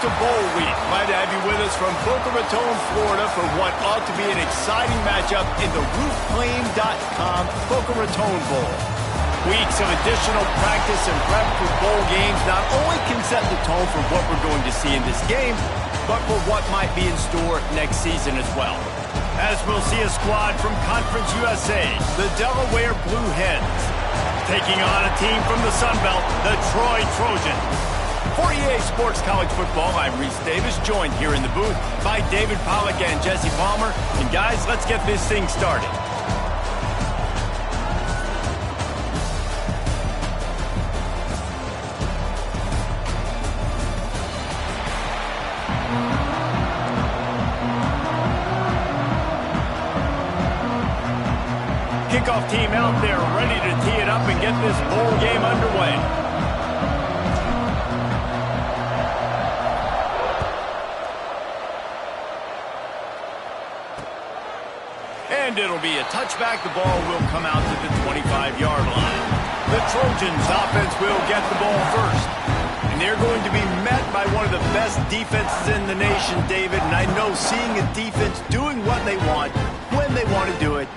to Bowl Week. Glad to have you with us from Boca Raton, Florida for what ought to be an exciting matchup in the roofclaim.com Boca Raton Bowl. Weeks of additional practice and prep for bowl games not only can set the tone for what we're going to see in this game, but for what might be in store next season as well. As we'll see a squad from Conference USA, the Delaware Blue Hens, taking on a team from the Sun Belt, the Troy Trojans. For EA Sports College Football, I'm Reese Davis, joined here in the booth by David Pollack and Jesse Palmer. And guys, let's get this thing started. Kickoff team out there ready to tee it up and get this bowl game underway. And it'll be a touchback. The ball will come out to the 25-yard line. The Trojans offense will get the ball first. And they're going to be met by one of the best defenses in the nation, David. And I know seeing a defense doing what they want, when they want to do it,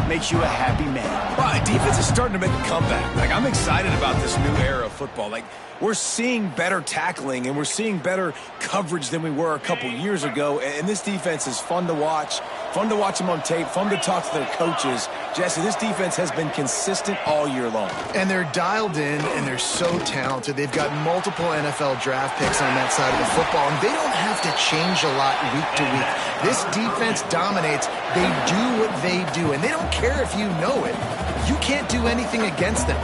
makes you a happy man. Well, defense is starting to make a comeback. I'm excited about this new era of football. We're seeing better tackling and we're seeing better coverage than we were a couple years ago. And this defense is fun to watch them on tape, fun to talk to their coaches. Jesse, this defense has been consistent all year long. And they're dialed in and they're so talented. They've got multiple NFL draft picks on that side of the football, and they don't have to change a lot week to week. This defense dominates. They do what they do, and they don't care if you know it. You can't do anything against them.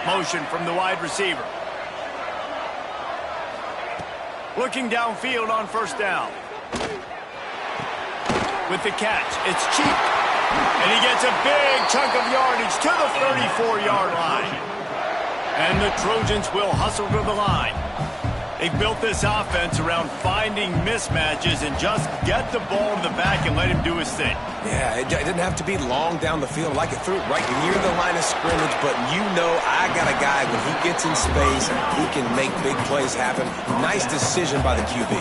Motion from the wide receiver. Looking downfield on first down. With the catch, it's cheap. And he gets a big chunk of yardage to the 34-yard line. And the Trojans will hustle to the line. They built this offense around finding mismatches and just get the ball to the back and let him do his thing. Yeah, it didn't have to be long down the field. Like it threw it right near the line of scrimmage, but you know I got a guy when he gets in space, he can make big plays happen. Nice decision by the QB.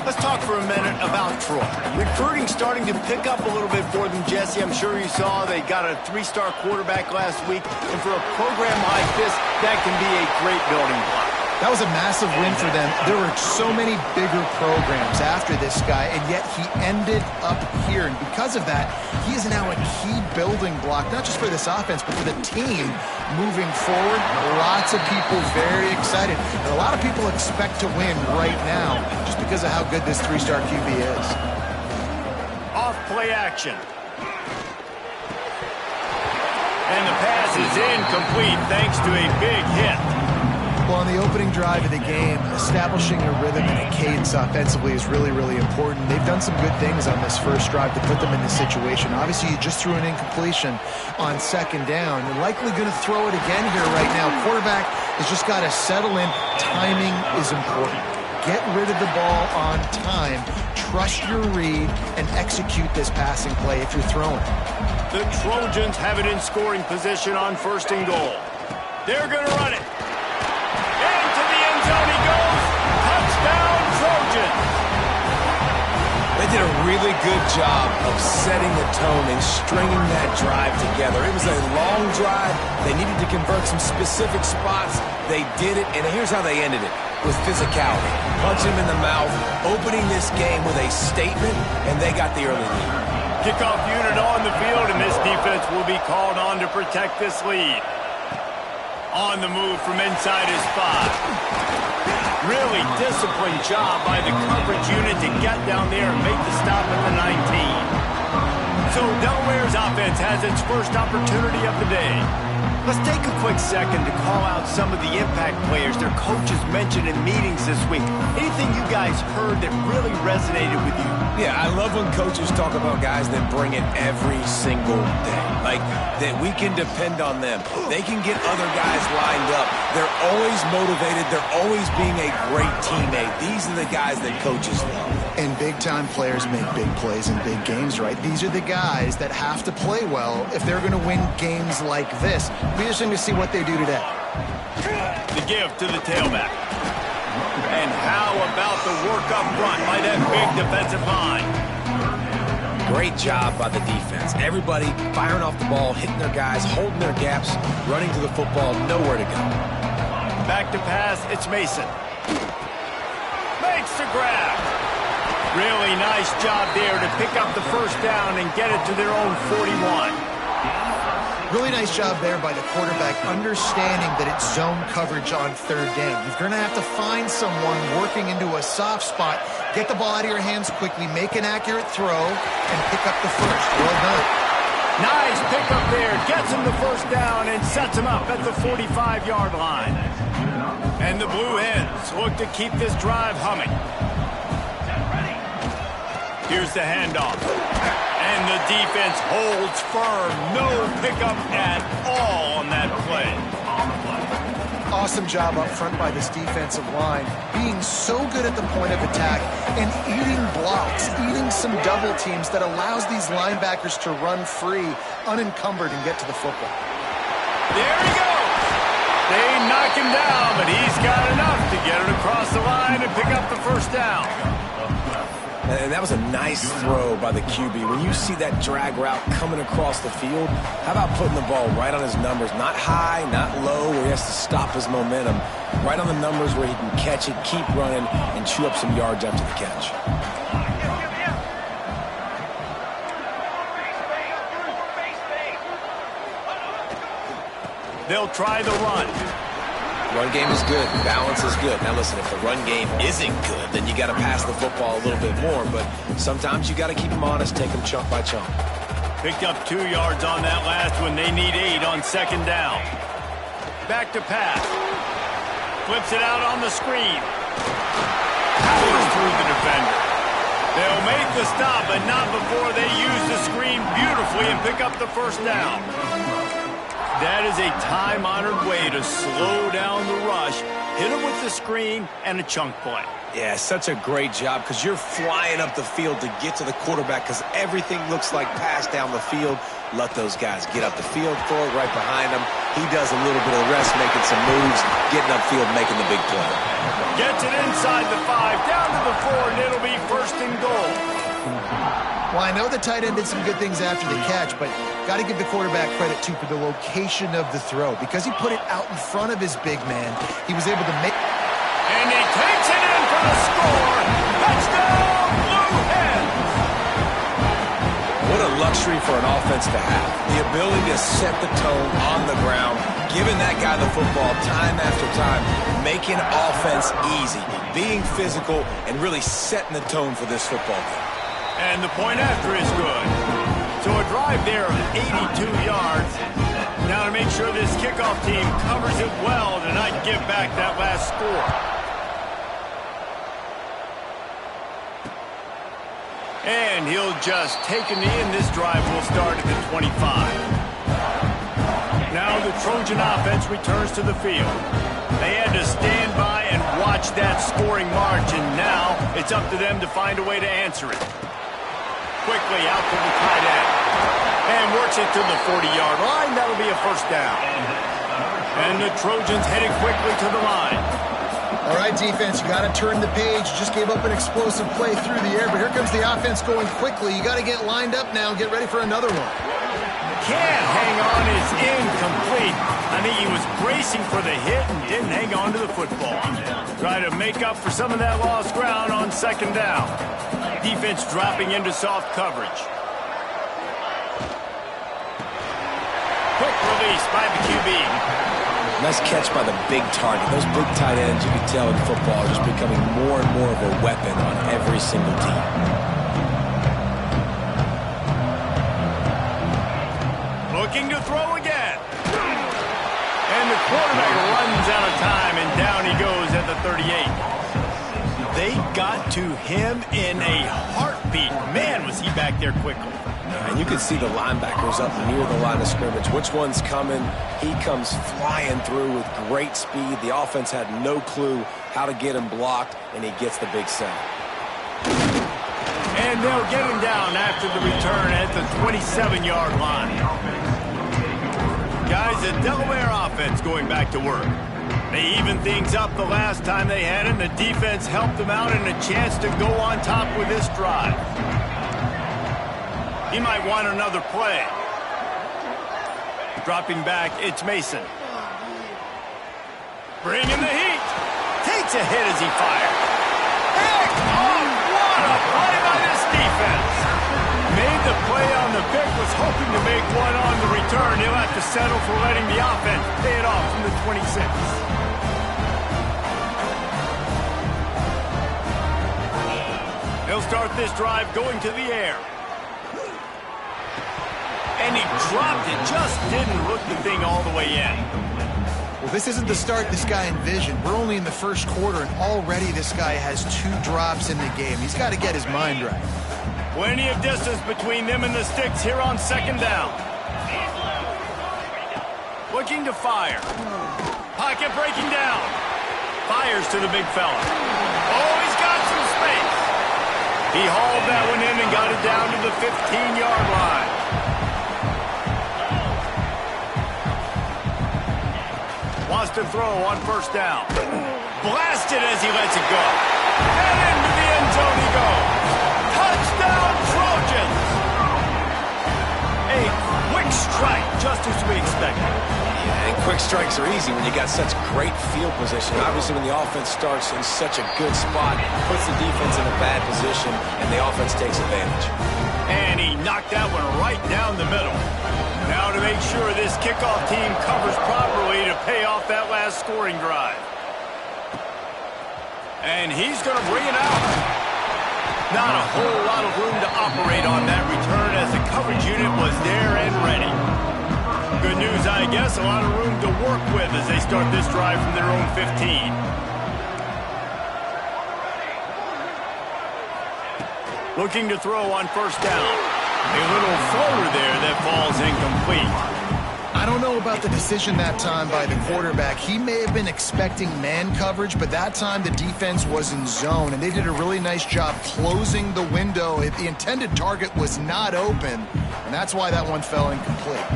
Let's talk for a minute about Troy. Recruiting starting to pick up a little bit for them, Jesse. I'm sure you saw they got a 3-star quarterback last week. And for a program like this, that can be a great building block. That was a massive win for them. There were so many bigger programs after this guy, and yet he ended up here. And because of that, he is now a key building block, not just for this offense, but for the team moving forward. Lots of people very excited. And a lot of people expect to win right now just because of how good this 3-star QB is. Off play action. And the pass is incomplete thanks to a big hit. Well, on the opening drive of the game, establishing a rhythm and a cadence offensively is really, really important. They've done some good things on this first drive to put them in this situation. Obviously, you just threw an incompletion on second down. You're likely going to throw it again here right now. Quarterback has just got to settle in. Timing is important. Get rid of the ball on time. Trust your read and execute this passing play if you're throwing. The Trojans have it in scoring position on 1st and goal. They're going to run it. Into the end zone he goes. Touchdown, Trojans. They did a really good job of setting the tone and stringing that drive together. It was a long drive. They needed to convert some specific spots. They did it, and here's how they ended it. With physicality. Punch him in the mouth, opening this game with a statement, and they got the early lead. Kickoff unit on the field, and this defense will be called on to protect this lead. On the move from inside his 5. Really disciplined job by the coverage unit to get down there and make the stop at the 19. So Delaware's offense has its first opportunity of the day. Let's take a quick second to call out some of the impact players their coaches mentioned in meetings this week. Anything you guys heard that really resonated with you? Yeah, I love when coaches talk about guys that bring it every single day. Like, that we can depend on them. They can get other guys lined up. They're always motivated. They're always being a great teammate. These are the guys that coaches love. And big-time players make big plays in big games, right? These are the guys that have to play well if they're going to win games like this. Be interesting to see what they do today. The give to the tailback. And how about the work up front by that big defensive line? Great job by the defense. Everybody firing off the ball, hitting their guys, holding their gaps, running to the football, nowhere to go. Back to pass, it's Mason. Makes the grab. Really nice job there to pick up the first down and get it to their own 41. Really nice job there by the quarterback, understanding that it's zone coverage on third down. You're going to have to find someone working into a soft spot, get the ball out of your hands quickly, make an accurate throw, and pick up the first. Well done. Nice pickup there. Gets him the first down and sets him up at the 45-yard line. And the Blue Hens look to keep this drive humming. Here's the handoff. And the defense holds firm. No pickup at all on that play. Awesome job up front by this defensive line, being so good at the point of attack and eating blocks, eating some double teams that allows these linebackers to run free, unencumbered, and get to the football. There he goes. They knock him down, but he's got enough to get it across the line and pick up the first down. And that was a nice throw by the QB. When you see that drag route coming across the field, how about putting the ball right on his numbers? Not high, not low, where he has to stop his momentum. Right on the numbers where he can catch it, keep running, and chew up some yards after the catch. They'll try the run. Run game is good. Balance is good. Now listen, if the run game isn't good, then you got to pass the football a little bit more. But sometimes you got to keep them honest, take them chunk by chunk. Picked up 2 yards on that last one. They need 8 on second down. Back to pass. Flips it out on the screen. Powers through the defender. They'll make the stop, but not before they use the screen beautifully and pick up the first down. That is a time-honored way to slow down the rush, hit him with the screen, and a chunk play. Yeah, such a great job because you're flying up the field to get to the quarterback because everything looks like pass down the field. Let those guys get up the field, throw it right behind him. He does a little bit of the rest, making some moves, getting upfield, making the big play. Gets it inside the 5, down to the 4, and it'll be first and goal. Well, I know the tight end did some good things after the catch, but got to give the quarterback credit, too, for the location of the throw. Because he put it out in front of his big man, he was able to make... And he takes it in for the score. Touchdown, Blue Hens! What a luxury for an offense to have. The ability to set the tone on the ground, giving that guy the football time after time, making offense easy, being physical, and really setting the tone for this football game. And the point after is good. So a drive there of 82 yards. Now to make sure this kickoff team covers it well to not give back that last score. And he'll just take a knee, and this drive will start at the 25. Now the Trojan offense returns to the field. They had to stand by and watch that scoring march, and now it's up to them to find a way to answer it. Quickly out to the tight end. And works it to the 40-yard line. That'll be a first down. And the Trojans headed quickly to the line. All right, defense, you got to turn the page. Just gave up an explosive play through the air, but here comes the offense going quickly. You got to get lined up now and get ready for another one. Can't hang on. It's incomplete. I think he was bracing for the hit and didn't hang on to the football. Try to make up for some of that lost ground on second down. Defense dropping into soft coverage. Quick release by the QB. Nice catch by the big target. Those big tight ends, you can tell in football, are just becoming more and more of a weapon on every single team. Looking to throw again. And the quarterback runs out of time, and down he goes at the 38. They got to him in a heartbeat. Man, was he back there quickly. And you can see the linebackers up near the line of scrimmage. Which one's coming? He comes flying through with great speed. The offense had no clue how to get him blocked, and he gets the big sack. And they'll get him down after the return at the 27-yard line. Guys, the Delaware offense going back to work. They evened things up the last time they had him. The defense helped them out and a chance to go on top with this drive. He might want another play. Dropping back, it's Mason. Bringing the heat. Takes a hit as he fires. Pick off! What a play by this defense. Made the play on the pick, was hoping to make one on the return. He'll have to settle for letting the offense pay it off from the 26. He'll start this drive going to the air. And he dropped it, just didn't hook the thing all the way in. Well, this isn't the start this guy envisioned. We're only in the first quarter, and already this guy has 2 drops in the game. He's got to get his mind right. Plenty of distance between them and the sticks here on second down. Looking to fire. Pocket breaking down. Fires to the big fella. Oh, he's got some space. He hauled that one in and got it down to the 15-yard line. Wants to throw on first down. Blasted as he lets it go. And into the end zone he goes. Touchdown, Trojans! A quick strike, just as we expected. Yeah, and quick strikes are easy when you got such great field position. Obviously, when the offense starts in such a good spot, puts the defense in a bad position, and the offense takes advantage. And he knocked that one right down the middle. Now to make sure this kickoff team covers properly to pay off that last scoring drive. And he's going to bring it out. Not a whole lot of room to operate on that return as the coverage unit was there and ready. Good news, I guess, a lot of room to work with as they start this drive from their own 15. Looking to throw on first down. A little floater there that falls incomplete. I don't know about the decision that time by the quarterback. He may have been expecting man coverage, but that time the defense was in zone, and they did a really nice job closing the window. The intended target was not open, and that's why that one fell incomplete.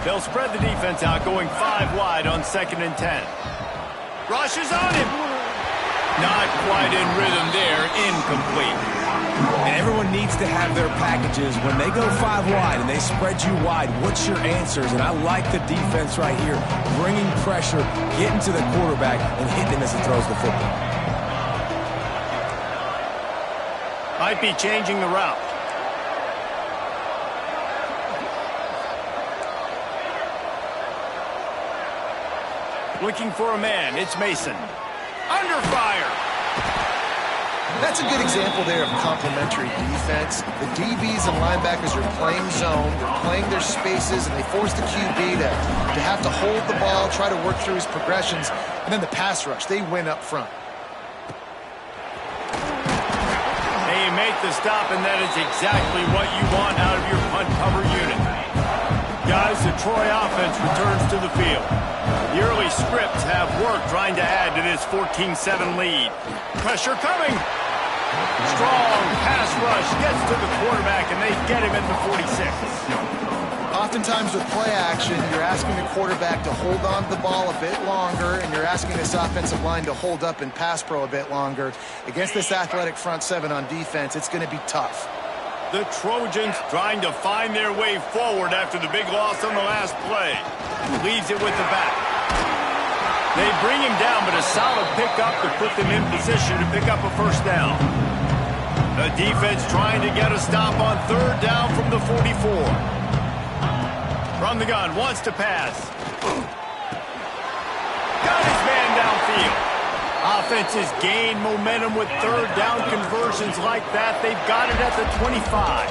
They'll spread the defense out, going 5 wide on 2nd and 10. Rushes on him. Not quite in rhythm there, incomplete. And everyone needs to have their packages. When they go 5 wide and they spread you wide, what's your answers? And I like the defense right here, bringing pressure, getting to the quarterback, and hitting him as he throws the football. Might be changing the route. Looking for a man, it's Mason. Under fire. That's a good example there of complementary defense. The DBs and linebackers are playing zone, they're playing their spaces, and they force the QB to have to hold the ball, try to work through his progressions, and then the pass rush, they win up front. They make the stop, and that is exactly what you want out of your punt cover unit. Guys, the Troy offense returns to the field. The early scripts have worked trying to add to this 14-7 lead. Pressure coming. Strong pass rush gets to the quarterback, and they get him at the 46. Oftentimes with play action, you're asking the quarterback to hold on to the ball a bit longer, and you're asking this offensive line to hold up in pass pro a bit longer. Against this athletic front 7 on defense, it's going to be tough. The Trojans trying to find their way forward after the big loss on the last play. Leaves it with the back. They bring him down, but a solid pickup to put them in position to pick up a first down. The defense trying to get a stop on 3rd down from the 44. From the gun, wants to pass. Got his man downfield. Offenses gain momentum with 3rd down conversions like that. They've got it at the 25.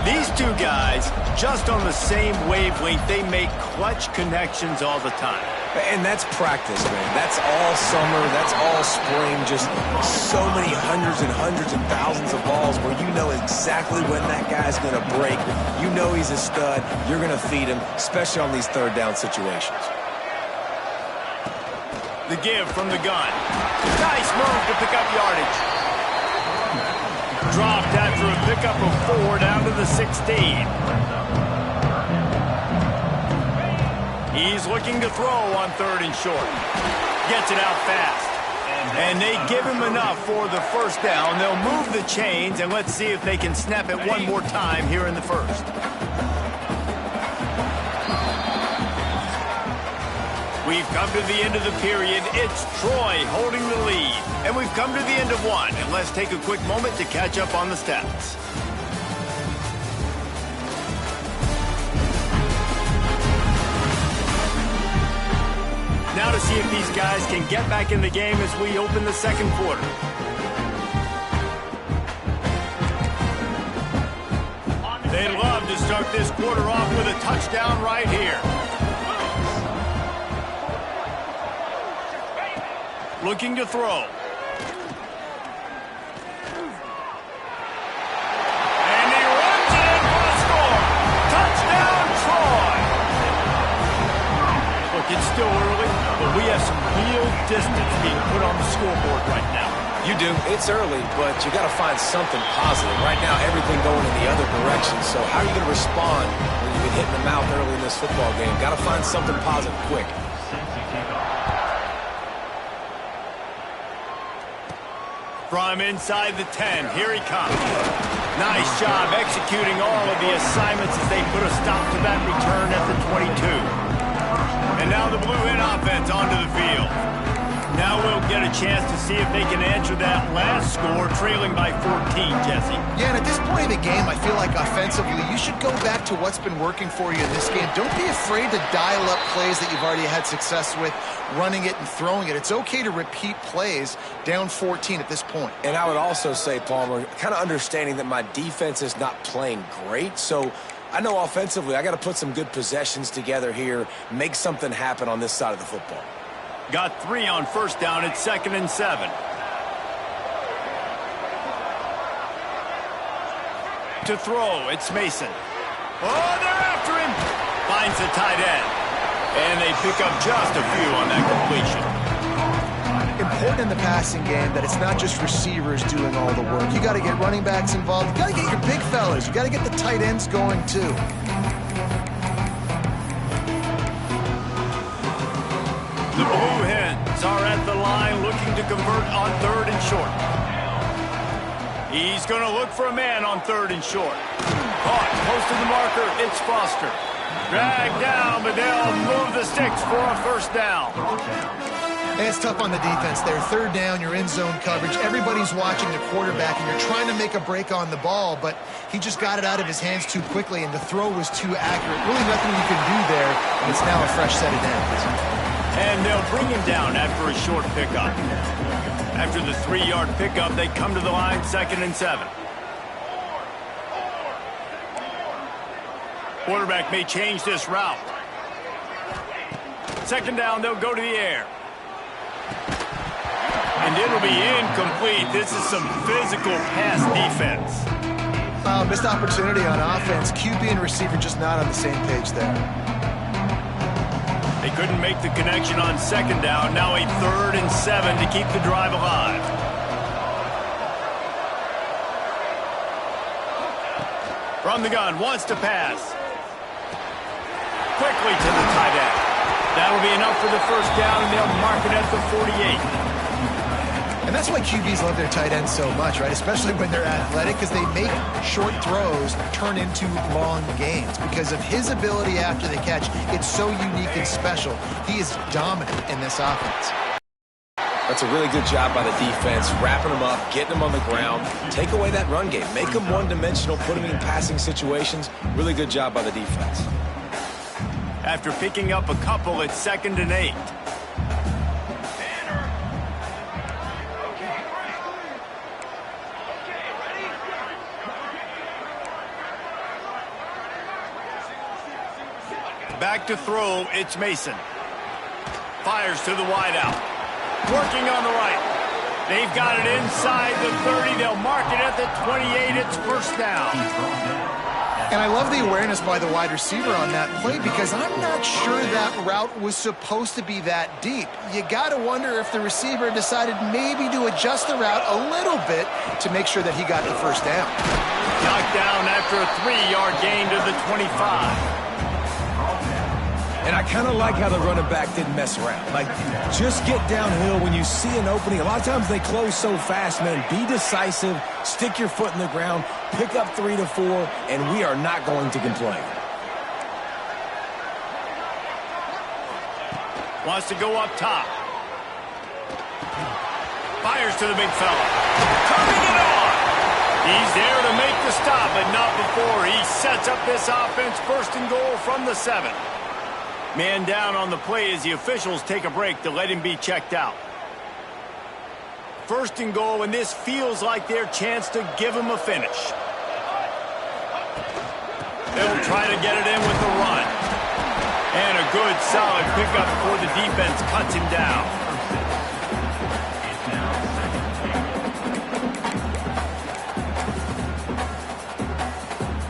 These two guys, just on the same wavelength, they make clutch connections all the time. And that's practice, man. That's all summer. That's all spring. Just so many hundreds and hundreds and thousands of balls where you know exactly when that guy's going to break. You know he's a stud. You're going to feed him, especially on these third down situations. The give from the gun. Nice move to pick up yardage. Dropped after a pickup of 4 down to the 16. He's looking to throw on 3rd and short. Gets it out fast. And they give him enough for the first down. They'll move the chains, and let's see if they can snap it one more time here in the first. We've come to the end of the period. It's Troy holding the lead. And we've come to the end of one. And let's take a quick moment to catch up on the stats. Now to see if these guys can get back in the game as we open the second quarter. They'd love to start this quarter off with a touchdown right here. Looking to throw. And he runs it in for a score. Touchdown, Troy! Look, it's still early, but we have some real distance being put on the scoreboard right now. You do. It's early, but you got to find something positive. Right now, everything going in the other direction. So how are you going to respond when you've been hitting the mouth early in this football game? Got to find something positive quick. From inside the 10, here he comes. Nice job executing all of the assignments as they put a stop to that return at the 22. And now the Blue Hen offense onto the field. Now we'll get a chance to see if they can answer that last score, trailing by 14, Jesse. Yeah, and at this point of the game, I feel like offensively, you should go back to what's been working for you in this game. Don't be afraid to dial up plays that you've already had success with, running it and throwing it. It's okay to repeat plays down 14 at this point. And I would also say, Palmer, kind of understanding that my defense is not playing great, so I know offensively I got to put some good possessions together here, make something happen on this side of the football. Got 3 on first down at 2nd and 7. To throw, it's Mason. Oh, they're after him. Finds the tight end. And they pick up just a few on that completion. Important in the passing game that it's not just receivers doing all the work. You got to get running backs involved. You got to get your big fellas. You got to get the tight ends going too. The Blue Hens are at the line looking to convert on 3rd and short. He's going to look for a man on 3rd and short. Caught close to the marker. It's Foster. Dragged down, but they'll move the sticks for a first down. And it's tough on the defense there. 3rd down, you're in zone coverage. Everybody's watching the quarterback, and you're trying to make a break on the ball, but he just got it out of his hands too quickly, and the throw was too accurate. Really nothing you can do there, and it's now a fresh set of downs. And they'll bring him down after a short pickup. After the 3-yard pickup, they come to the line 2nd and 7. Quarterback may change this route. 2nd down, they'll go to the air. And it'll be incomplete. This is some physical pass defense. Missed opportunity on offense. QB and receiver just not on the same page there. They couldn't make the connection on 2nd down. Now a 3rd and 7 to keep the drive alive. From the gun, wants to pass. Quickly to the tight end. That'll be enough for the first down, and they'll mark it at the 48. And that's why QBs love their tight ends so much, right? Especially when they're athletic, because they make short throws turn into long gains. Because of his ability after the catch, it's so unique and special. He is dominant in this offense. That's a really good job by the defense, wrapping them up, getting them on the ground. Take away that run game. Make them one-dimensional, put them in passing situations. Really good job by the defense. After picking up a couple, it's 2nd and 8. Back to throw, it's Mason. Fires to the wideout. Working on the right. They've got it inside the 30. They'll mark it at the 28. It's first down. And I love the awareness by the wide receiver on that play because I'm not sure that route was supposed to be that deep. You got to wonder if the receiver decided maybe to adjust the route a little bit to make sure that he got the first down. Knocked down after a 3-yard gain to the 25. And I kind of like how the running back didn't mess around. Like, just get downhill when you see an opening. A lot of times they close so fast, man. Be decisive, stick your foot in the ground, pick up 3 to 4, and we are not going to complain. Wants to go up top. Fires to the big fella. Turning it on. He's there to make the stop, but not before. He sets up this offense first and goal from the 7. Man down on the play as the officials take a break to let him be checked out. First and goal, and this feels like their chance to give him a finish. They'll try to get it in with the run. And a good, solid pickup before the defense cuts him down.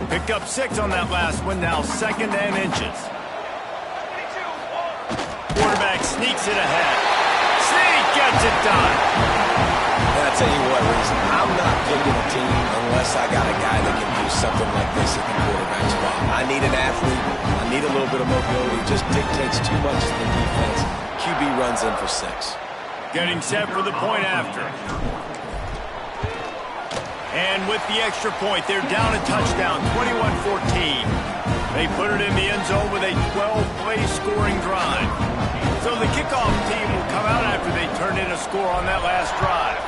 Picked up 6 on that last one, now 2nd and inches. Quarterback sneaks it ahead. Sneak gets it done. And I'll tell you what, Reese, I'm not picking a team unless I got a guy that can do something like this at the quarterback spot. I need an athlete. I need a little bit of mobility. It just dictates too much to the defense. QB runs in for 6. Getting set for the point after. And with the extra point, they're down a touchdown, 21-14. They put it in the end zone with a 12-play scoring drive. So the kickoff team will come out after they turn in a score on that last drive.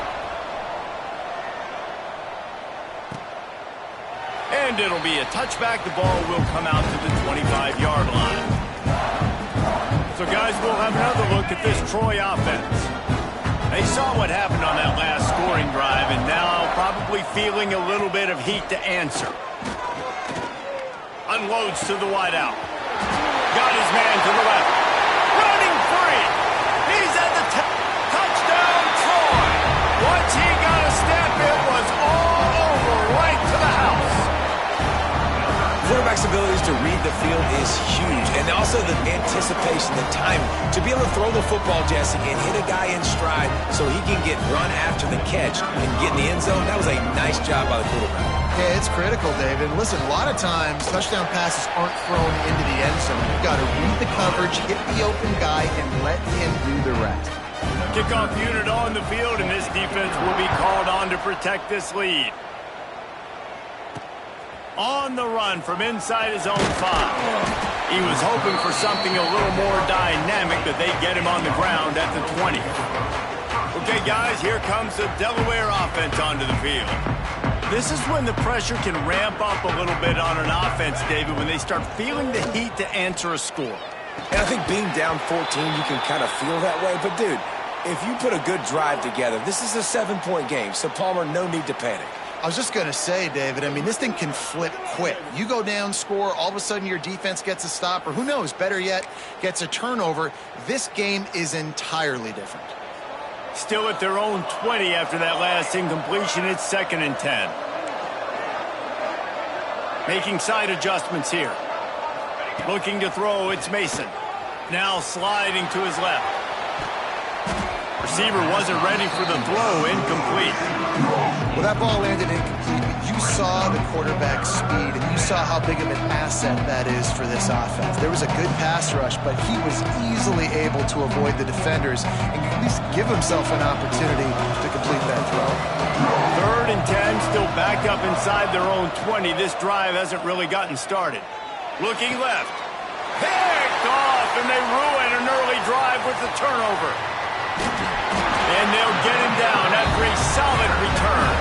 And it'll be a touchback. The ball will come out to the 25-yard line. So, guys, we'll have another look at this Troy offense. They saw what happened on that last scoring drive, and now probably feeling a little bit of heat to answer. Unloads to the wideout. Got his man to the left. Running free. He's at the touchdown, Troy. Once he got a step, it was all over right to the house. Quarterback's abilities to read the field is huge. And also the anticipation, the time to be able to throw the football, Jesse, and hit a guy in stride so he can get run after the catch and get in the end zone. That was a nice job by the quarterback. Yeah, it's critical, David. Listen, a lot of times touchdown passes aren't thrown into the end zone. You've got to read the coverage, hit the open guy, and let him do the rest. Kickoff unit on the field, and this defense will be called on to protect this lead. On the run from inside his own 5. He was hoping for something a little more dynamic, but they get him on the ground at the 20. Okay, guys, here comes the Delaware offense onto the field. This is when the pressure can ramp up a little bit on an offense, David, when they start feeling the heat to answer a score. And I think being down 14, you can kind of feel that way. But, dude, if you put a good drive together, this is a 7-point game, so, Palmer, no need to panic. I was just going to say, David, I mean, this thing can flip quick. You go down, score, all of a sudden your defense gets a stop, or who knows, better yet, gets a turnover. This game is entirely different. Still at their own 20 after that last incompletion. It's 2nd and 10. Making side adjustments here. Looking to throw, it's Mason. Now sliding to his left. Receiver wasn't ready for the throw, incomplete. Well, that ball landed incomplete, but you saw the quarterback's speed, and you saw how big of an asset that is for this offense. There was a good pass rush, but he was easily able to avoid the defenders and at least give himself an opportunity to complete that throw. 3rd and 10, still backed up inside their own 20. This drive hasn't really gotten started. Looking left. Picked off, and they ruin an early drive with the turnover. And they'll get him down after a solid return.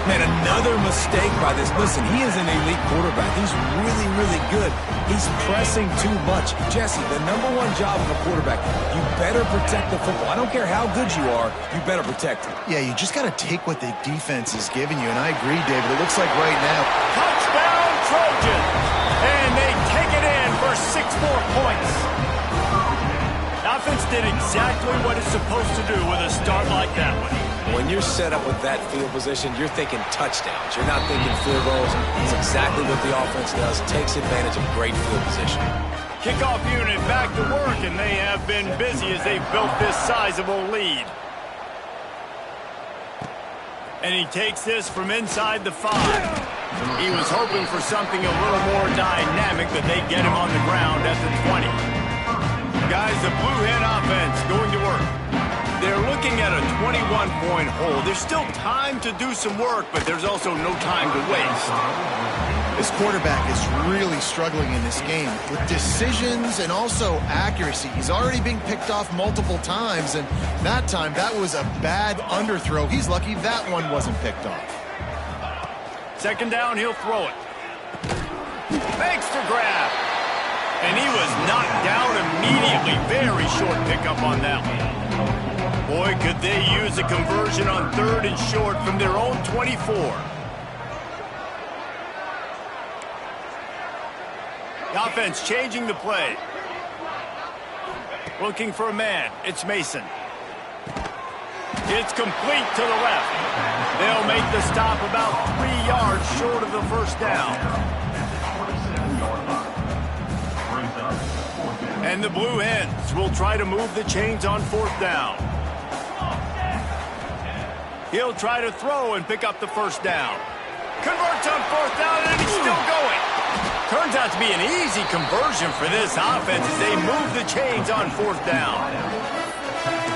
Man, another mistake by this. Listen, he is an elite quarterback. He's really, really good. He's pressing too much. Jesse, the #1 job of a quarterback, you better protect the football. I don't care how good you are, you better protect it. Yeah, you just got to take what the defense is giving you, and I agree, David. It looks like right now. Touchdown, Trojans! And they take it in for 6 more points. offense did exactly what it's supposed to do with a start like that one. When you're set up with that field position, you're thinking touchdowns. You're not thinking field goals. It's exactly what the offense does. Takes advantage of great field position. Kickoff unit back to work, and they have been busy as they've built this sizable lead. And he takes this from inside the 5. He was hoping for something a little more dynamic, but they get him on the ground at the 20. Guys, the Blue Hen offense going to work. They're looking at a 21-point hole. There's still time to do some work, but there's also no time to waste. This quarterback is really struggling in this game with decisions and also accuracy. He's already being picked off multiple times, and that time, that was a bad underthrow. He's lucky that one wasn't picked off. Second down, he'll throw it. Makes the grab. And he was knocked down immediately. Very short pickup on that one. Boy, could they use a conversion on 3rd and short from their own 24. The offense changing the play. Looking for a man. It's Mason. It's complete to the left. They'll make the stop about 3 yards short of the first down. And the Blue Hens will try to move the chains on 4th down. He'll try to throw and pick up the first down. Converts on 4th down, and he's still going. Turns out to be an easy conversion for this offense as they move the chains on 4th down.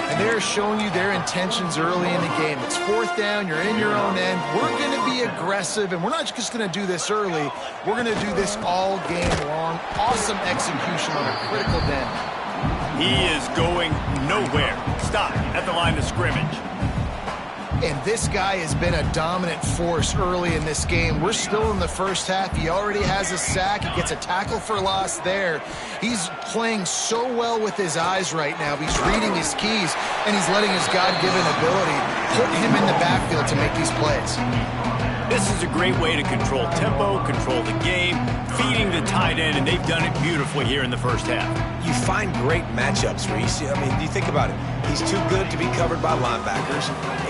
And they're showing you their intentions early in the game. It's 4th down, you're in your own end. We're going to be aggressive, and we're not just going to do this early. We're going to do this all game long. Awesome execution on a critical down. He is going nowhere. Stop at the line of scrimmage. And this guy has been a dominant force early in this game. We're still in the first half. He already has a sack. He gets a tackle for loss there. He's playing so well with his eyes right now. He's reading his keys, and he's letting his God-given ability put him in the backfield to make these plays. This is a great way to control tempo, control the game, feeding the tight end, and they've done it beautifully here in the first half. You find great matchups, Reese. I mean, you think about it. He's too good to be covered by linebackers.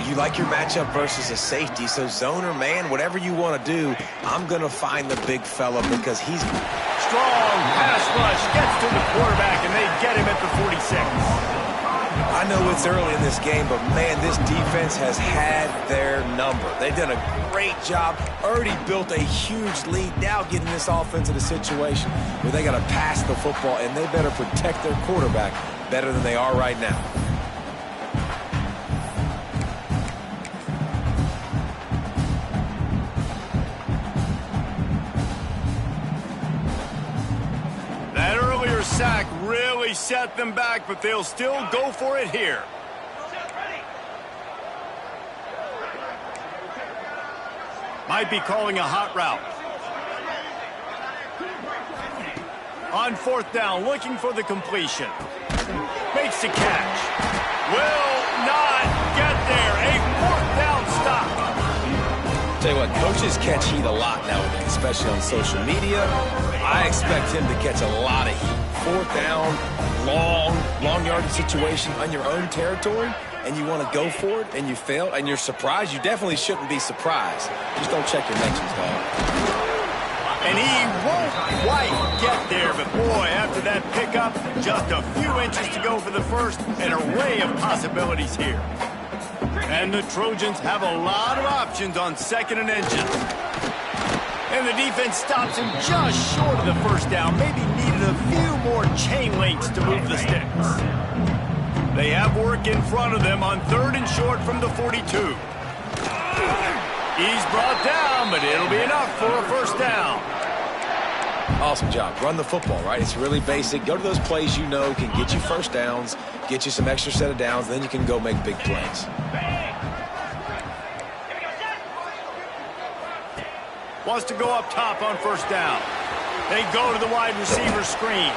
You like your matchup versus a safety, so zone or man, whatever you want to do, I'm going to find the big fella because he's... Strong pass rush gets to the quarterback, and they get him at the 46. I know it's early in this game, but, man, this defense has had their number. They've done a great job, already built a huge lead, now getting this offense in a situation where they got to pass the football, and they better protect their quarterback better than they are right now. Sack really set them back, but they'll still go for it here. Might be calling a hot route. On 4th down, looking for the completion. Makes the catch. Will not get there. A 4th down stop. Tell you what, coaches catch heat a lot nowadays, especially on social media. I expect him to catch a lot of heat. 4th down, long yardage situation on your own territory, and you want to go for it, and you fail, and you're surprised. You definitely shouldn't be surprised. Just don't check your mentions, dog. And he won't quite get there, but boy, after that pickup, just a few inches to go for the first, an array of possibilities here. And the Trojans have a lot of options on 2nd and inches. And the defense stops him just short of the first down. Maybe needed a few more chain links to move the sticks. They have work in front of them on 3rd and short from the 42. He's brought down, but it'll be enough for a first down. Awesome job. Run the football, right? It's really basic. Go to those plays you know can get you first downs, get you some extra set of downs, then you can go make big plays. Wants to go up top on 1st down. They go to the wide receiver screen.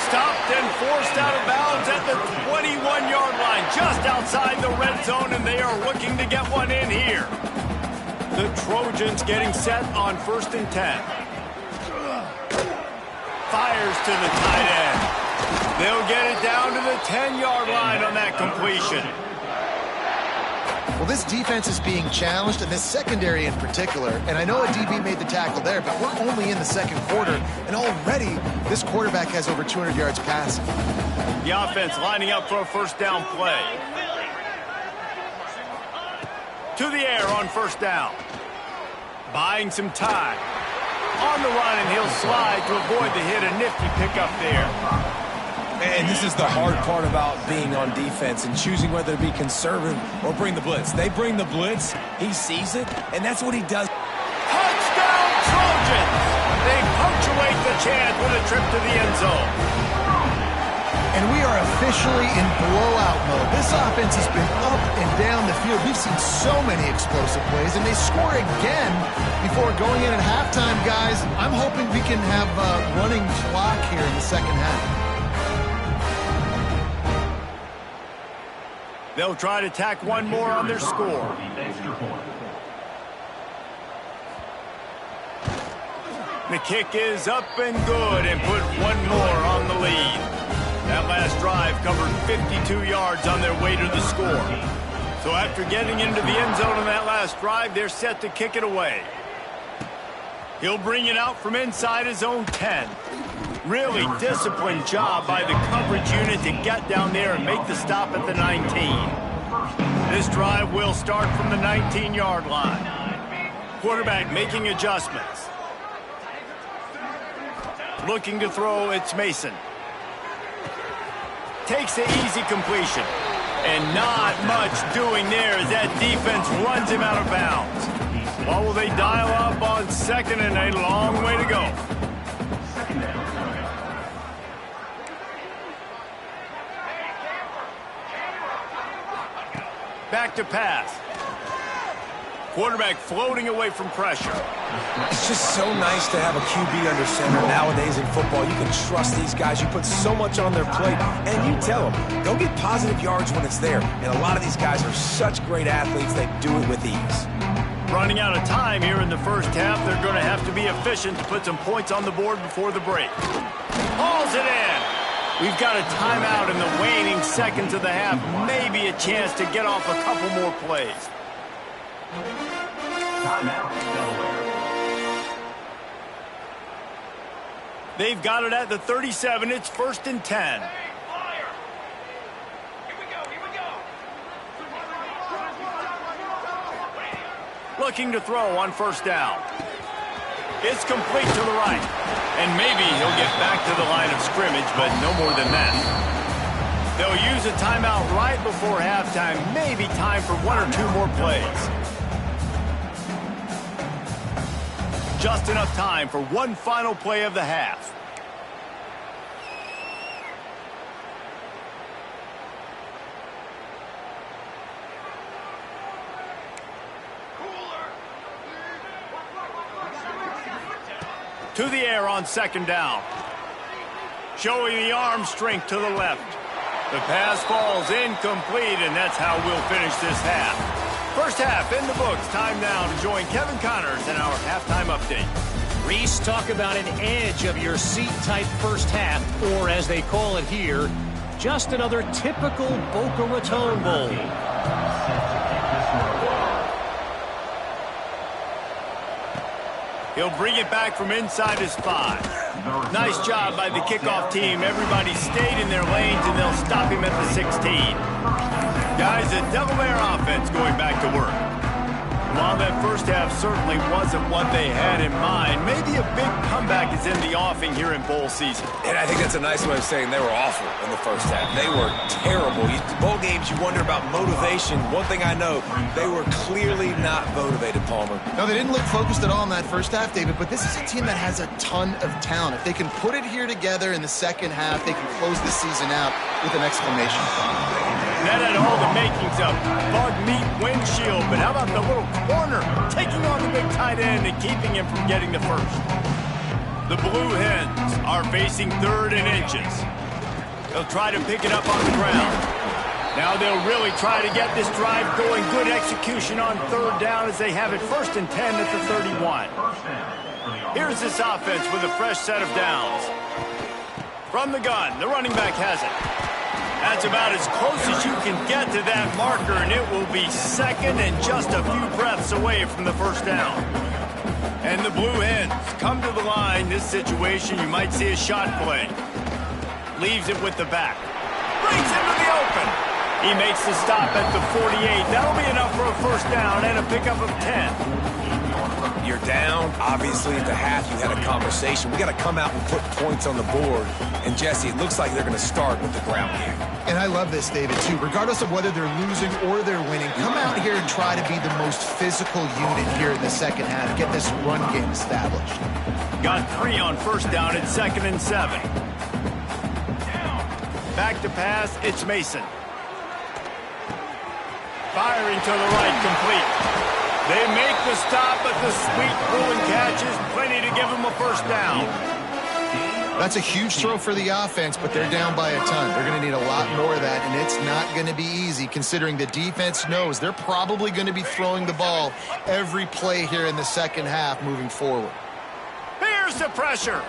Stopped and forced out of bounds at the 21-yard line, just outside the red zone, and they are looking to get one in here. The Trojans getting set on 1st and 10. Fires to the tight end. They'll get it down to the 10-yard line on that completion. Well, this defense is being challenged, and this secondary in particular. And I know a DB made the tackle there, but we're only in the second quarter, and already this quarterback has over 200 yards passing. The offense lining up for a first down play. To the air on first down. Buying some time. On the run, and he'll slide to avoid the hit. A nifty pickup there. And this is the hard part about being on defense and choosing whether to be conservative or bring the blitz. They bring the blitz, he sees it, and that's what he does. Touchdown Trojans! They punctuate the chance with a trip to the end zone. And we are officially in blowout mode. This offense has been up and down the field. We've seen so many explosive plays, and they score again before going in at halftime, guys. I'm hoping we can have a running clock here in the second half. They'll try to tack one more on their score. The kick is up and good and put one more on the lead. That last drive covered 52 yards on their way to the score. So after getting into the end zone on that last drive, they're set to kick it away. He'll bring it out from inside his own 10. Really disciplined job by the coverage unit to get down there and make the stop at the 19. This drive will start from the 19-yard line. Quarterback making adjustments. Looking to throw, it's Mason. Takes the easy completion. And not much doing there as that defense runs him out of bounds. Well, will they dial up on second and a long way to go? Back to pass. Quarterback floating away from pressure. It's just so nice to have a QB under center nowadays in football. You can trust these guys. You put so much on their plate, and you tell them, go get positive yards when it's there. And a lot of these guys are such great athletes, they do it with ease. Running out of time here in the first half. They're going to have to be efficient to put some points on the board before the break. Hauls it in. We've got a timeout in the waning seconds of the half. Maybe a chance to get off a couple more plays. They've got it at the 37. It's 1st and 10. Looking to throw on first down. It's complete to the right. And maybe he'll get back to the line of scrimmage, but no more than that. They'll use a timeout right before halftime. Maybe time for one or two more plays. Just enough time for one final play of the half. To the air on second down. Showing the arm strength to the left. The pass falls incomplete, and that's how we'll finish this half. First half in the books. Time now to join Kevin Connors in our halftime update. Reese, talk about an edge of your seat type first half, or as they call it here, just another typical Boca Raton Bowl. He'll bring it back from inside his 5. Nice job by the kickoff team. Everybody stayed in their lanes, and they'll stop him at the 16. Guys, the Devil Bear offense going back to work. While that first half certainly wasn't what they had in mind, maybe a big comeback is in the offing here in bowl season. And I think that's a nice way of saying they were awful in the first half. They were terrible. Bowl games, you wonder about motivation. One thing I know, they were clearly not motivated, Palmer. No, they didn't look focused at all in that first half, David, but this is a team that has a ton of talent. If they can put it here together in the second half, they can close the season out with an exclamation point. That had all the makings of bug meat windshield, but how about the little corner taking on the big tight end and keeping him from getting the first? The Blue Hens are facing 3rd and inches. They'll try to pick it up on the ground. Now they'll really try to get this drive going. Good execution on 3rd down as they have it 1st and 10 at the 31. Here's this offense with a fresh set of downs. From the gun, the running back has it. That's about as close as you can get to that marker, and it will be second and just a few breaths away from the first down. And the Blue Hens come to the line. This situation, you might see a shot play. Leaves it with the back. Brings him to the open. He makes the stop at the 48. That'll be enough for a first down and a pickup of 10. You're down. Obviously, at the half, you had a conversation. We got to come out and put points on the board. And, Jesse, it looks like they're going to start with the ground game. And I love this, David, too. Regardless of whether they're losing or they're winning, come out here and try to be the most physical unit here in the second half. Get this run game established. Got 3 on first down at 2nd and 7. Back to pass, it's Mason. Firing to the right, complete. They make the stop, but the sweet pulling catch is plenty to give them a first down. That's a huge throw for the offense, but they're down by a ton. They're going to need a lot more of that, and it's not going to be easy considering the defense knows they're probably going to be throwing the ball every play here in the second half moving forward. Here's the pressure.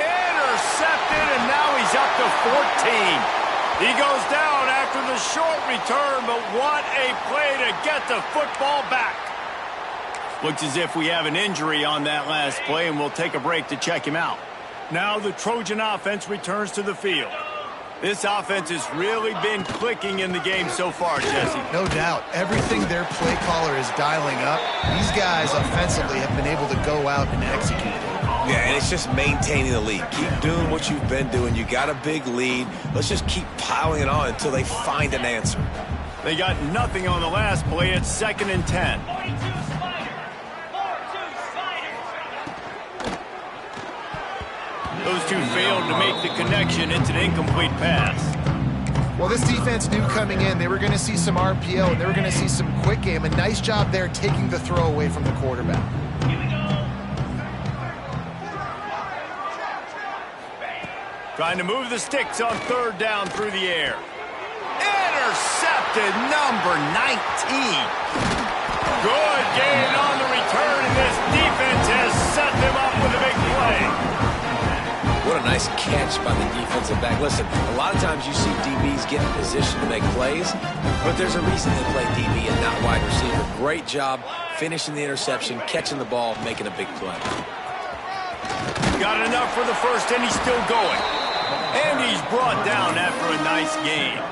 Intercepted, and now he's up to 14. He goes down after the short return, but what a play to get the football back. Looks as if we have an injury on that last play, and we'll take a break to check him out. Now the Trojan offense returns to the field. This offense has really been clicking in the game so far, Jesse. No doubt. Everything their play caller is dialing up, these guys offensively have been able to go out and execute it. Yeah, and it's just maintaining the lead. Keep doing what you've been doing. You got a big lead. Let's just keep piling it on until they find an answer. They got nothing on the last play. It's 2nd and 10. Those two failed to make the connection. It's an incomplete pass. Well, this defense knew coming in they were going to see some RPO and they were going to see some quick game. A nice job there taking the throw away from the quarterback. Trying to move the sticks on 3rd down through the air. Intercepted, number 19. Good gain on the return, and this defense has set them up with a big play. What a nice catch by the defensive back. Listen, a lot of times you see DBs get in position to make plays, but there's a reason they play DB and not wide receiver. Great job finishing the interception, catching the ball, making a big play. Got enough for the first, and he's still going. And he's brought down after a nice gain.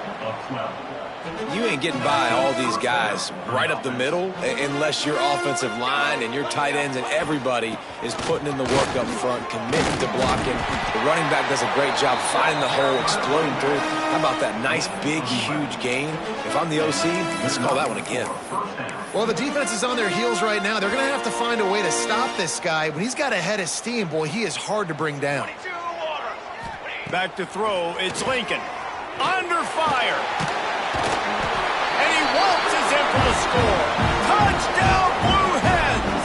You ain't getting by all these guys right up the middle unless your offensive line and your tight ends and everybody is putting in the work up front, committing to blocking. The running back does a great job finding the hole, exploding through. How about that nice, big, huge gain? If I'm the OC, let's call that one again. Well, the defense is on their heels right now. They're going to have to find a way to stop this guy. When he's got a head of steam, boy, he is hard to bring down. Back to throw, it's Lincoln. Under fire. And he waltzes in for the score. Touchdown, Blue Hens!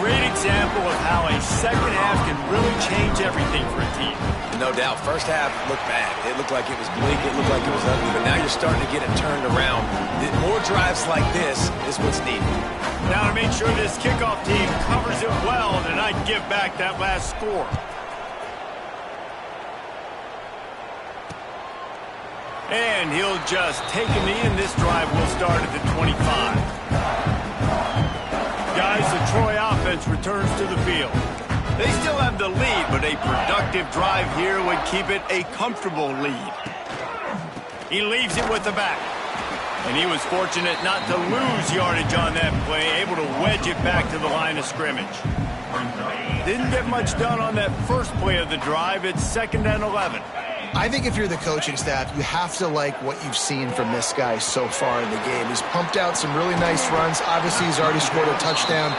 Great example of how a second half can really change everything for a team. No doubt. First half looked bad. It looked like it was bleak. It looked like it was ugly. But now you're starting to get it turned around. More drives like this is what's needed. Now to make sure this kickoff team covers it well and not give back that last score. And he'll just take a knee, and this drive will start at the 25. Guys, the Troy offense returns to the field. They still have the lead, but a productive drive here would keep it a comfortable lead. He leaves it with the back. And he was fortunate not to lose yardage on that play, able to wedge it back to the line of scrimmage. Didn't get much done on that first play of the drive. It's 2nd and 11. I think if you're the coaching staff, you have to like what you've seen from this guy so far in the game. He's pumped out some really nice runs. Obviously, he's already scored a touchdown.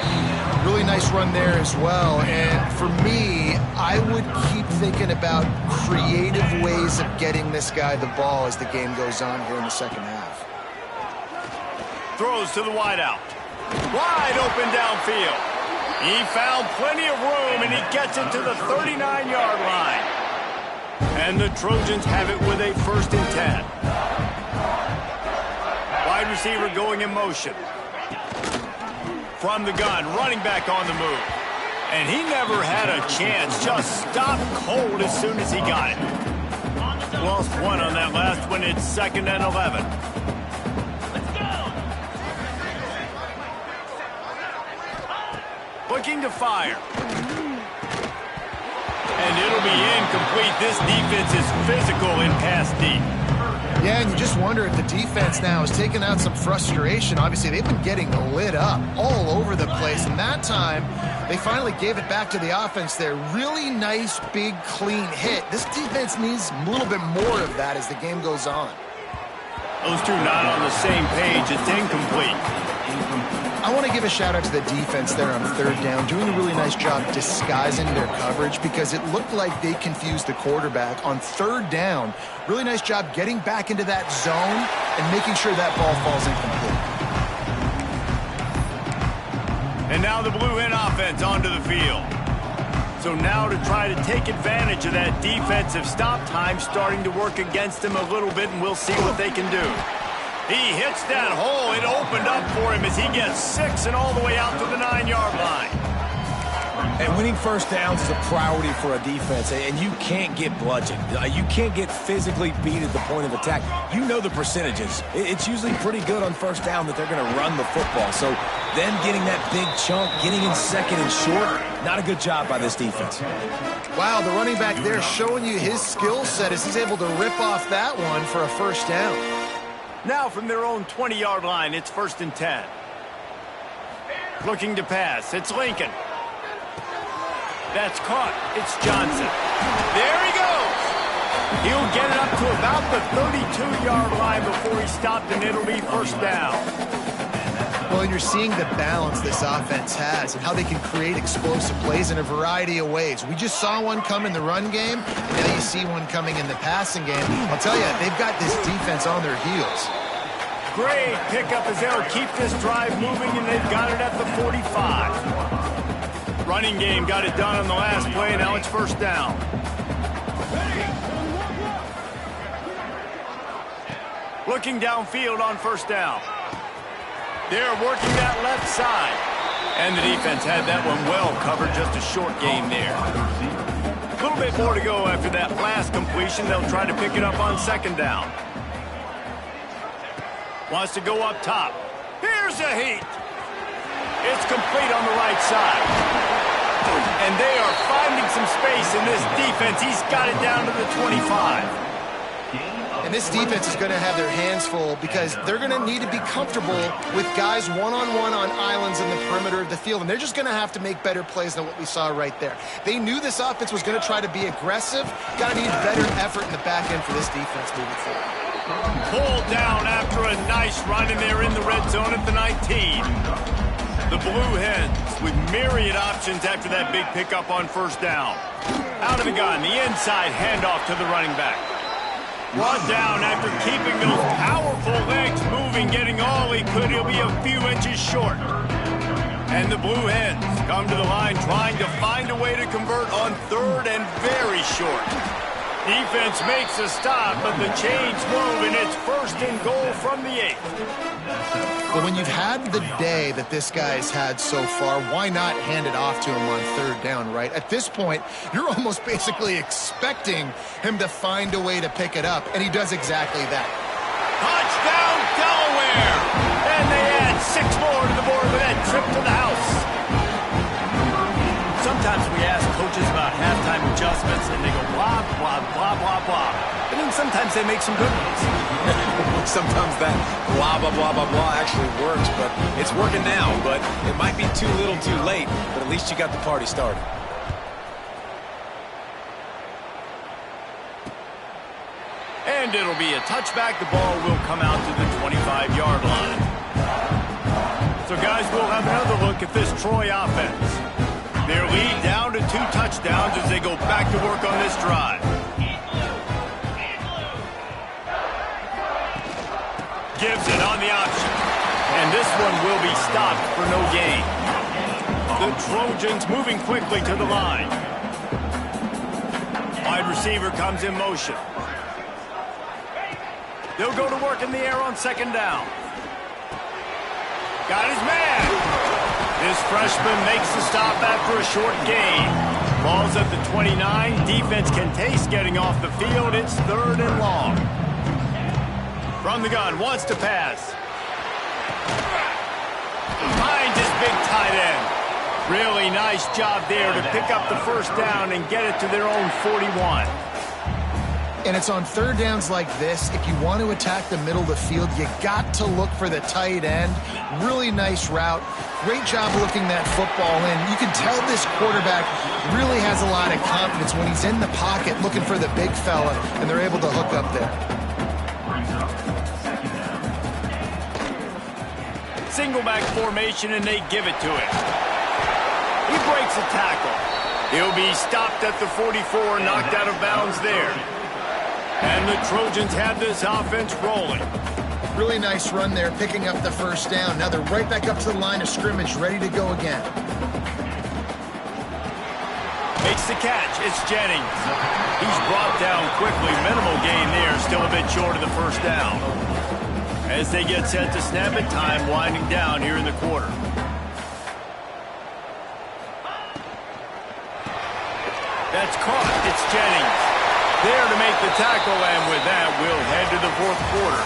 Really nice run there as well. And for me, I would keep thinking about creative ways of getting this guy the ball as the game goes on here in the second half. Throws to the wideout. Wide open downfield. He found plenty of room, and he gets it to the 39-yard line. And the Trojans have it with a 1st and 10. Wide receiver going in motion. From the gun, running back on the move. And he never had a chance. Just stopped cold as soon as he got it. Lost one on that last one. It's 2nd and 11. Looking to fire. And it'll be incomplete. This defense is physical in pass deep. Yeah, and you just wonder if the defense now is taking out some frustration. Obviously, they've been getting lit up all over the place, and that time they finally gave it back to the offense there. Really nice, big, clean hit. This defense needs a little bit more of that as the game goes on. Those two not on the same page. It's incomplete. I want to give a shout-out to the defense there on 3rd down, doing a really nice job disguising their coverage because it looked like they confused the quarterback on 3rd down. Really nice job getting back into that zone and making sure that ball falls incomplete. And now the Blue Hen offense onto the field. So now to try to take advantage of that defensive stop time starting to work against them a little bit, and we'll see what they can do. He hits that hole. It opened up for him as he gets 6 and all the way out to the 9-yard line. And winning first downs is a priority for a defense, and you can't get bludgeoned. You can't get physically beat at the point of attack. You know the percentages. It's usually pretty good on first down that they're going to run the football. So them getting that big chunk, getting in 2nd and short, not a good job by this defense. Wow, the running back there showing you his skill set as he's able to rip off that one for a first down. Now from their own 20-yard line, it's 1st and 10. Looking to pass, it's Lincoln. That's caught. It's Johnson. There he goes. He'll get it up to about the 32-yard line before he stopped, and it'll be 1st down. Well, and you're seeing the balance this offense has and how they can create explosive plays in a variety of ways. We just saw one come in the run game, and now you see one coming in the passing game. I'll tell you, they've got this defense on their heels. Great pickup as they'll keep this drive moving, and they've got it at the 45. Running game got it done on the last play. Now it's 1st down. Looking downfield on 1st down. They're working that left side. And the defense had that one well covered. Just a short gain there. A little bit more to go after that last completion. They'll try to pick it up on 2nd down. Wants to go up top. Here's a heat. It's complete on the right side. And they are finding some space in this defense. He's got it down to the 25. And this defense is going to have their hands full because they're going to need to be comfortable with guys one-on-one on islands in the perimeter of the field. And they're just going to have to make better plays than what we saw right there. They knew this offense was going to try to be aggressive. Got to need better effort in the back end for this defense moving forward. Pulled down after a nice run, and they're in the red zone at the 19. The Blue Hens with myriad options after that big pickup on 1st down. Out of the gun, the inside handoff to the running back. Brought down after keeping those powerful legs moving, getting all he could. He'll be a few inches short. And the Blue Hens come to the line trying to find a way to convert on 3rd and very short. Defense makes a stop, but the chains move, and it's 1st and goal from the 8. But when you've had the day that this guy's had so far, why not hand it off to him on 3rd down, right? At this point, you're almost basically expecting him to find a way to pick it up, and he does exactly that. Touchdown, Delaware! And they add 6 more to the board with that trip to the house. Sometimes we ask coaches about halftime adjustments, and they go blah, blah, blah, blah, blah. And then sometimes they make some good ones. Sometimes that blah, blah, blah, blah, blah actually works, but it's working now. But it might be too little too late, but at least you got the party started. And it'll be a touchback. The ball will come out to the 25-yard line. So, guys, we'll have another look at this Troy offense. Their lead down to 2 touchdowns as they go back to work on this drive. Gives it on the option. And this one will be stopped for no gain. The Trojans moving quickly to the line. Wide receiver comes in motion. They'll go to work in the air on 2nd down. Got his man. This freshman makes the stop after a short gain. Ball's at the 29. Defense can taste getting off the field. It's 3rd and long. From the gun, wants to pass. Finds his big tight end. Really nice job there to pick up the first down and get it to their own 41. And it's on 3rd downs like this. If you want to attack the middle of the field, you got to look for the tight end. Really nice route. Great job looking that football in. You can tell this quarterback really has a lot of confidence when he's in the pocket looking for the big fella, and they're able to hook up there. Single back formation, and they give it to him. He breaks a tackle. He'll be stopped at the 44, knocked out of bounds there. And the Trojans have this offense rolling. Really nice run there, picking up the first down. Now they're right back up to the line of scrimmage, ready to go again. Makes the catch. It's Jennings. He's brought down quickly. Minimal gain there, still a bit short of the first down. As they get set to snap it, time winding down here in the quarter. That's caught. It's Jennings. There to make the tackle, and with that, we'll head to the 4th quarter.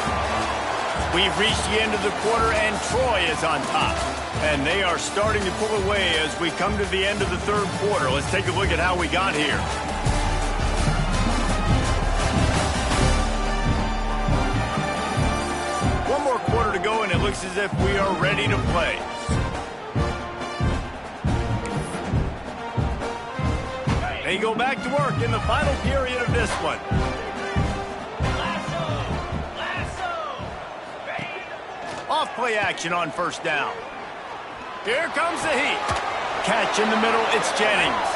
We've reached the end of the quarter, and Troy is on top. And they are starting to pull away as we come to the end of the 3rd quarter. Let's take a look at how we got here. One more quarter to go, and it looks as if we are ready to play. They go back to work in the final period of this one. Off play action on first down. Here comes the heat. Catch in the middle, it's Jennings.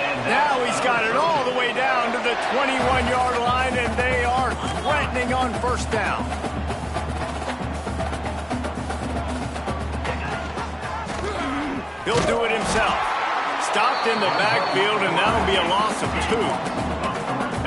And now he's got it all the way down to the 21-yard line, and they are threatening on first down. He'll do it himself. Stopped in the backfield, and that'll be a loss of 2.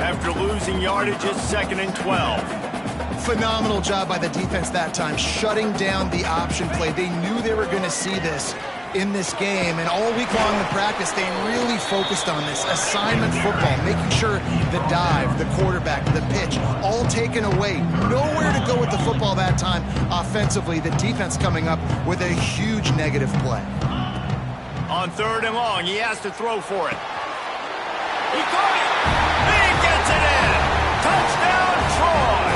After losing yardage, it's 2nd and 12. Phenomenal job by the defense that time, shutting down the option play. They knew they were going to see this in this game, and all week long in practice, they really focused on this assignment football, making sure the dive, the quarterback, the pitch, all taken away. Nowhere to go with the football that time offensively. The defense coming up with a huge negative play. On 3rd and long, he has to throw for it. He caught it! He gets it in! Touchdown, Troy!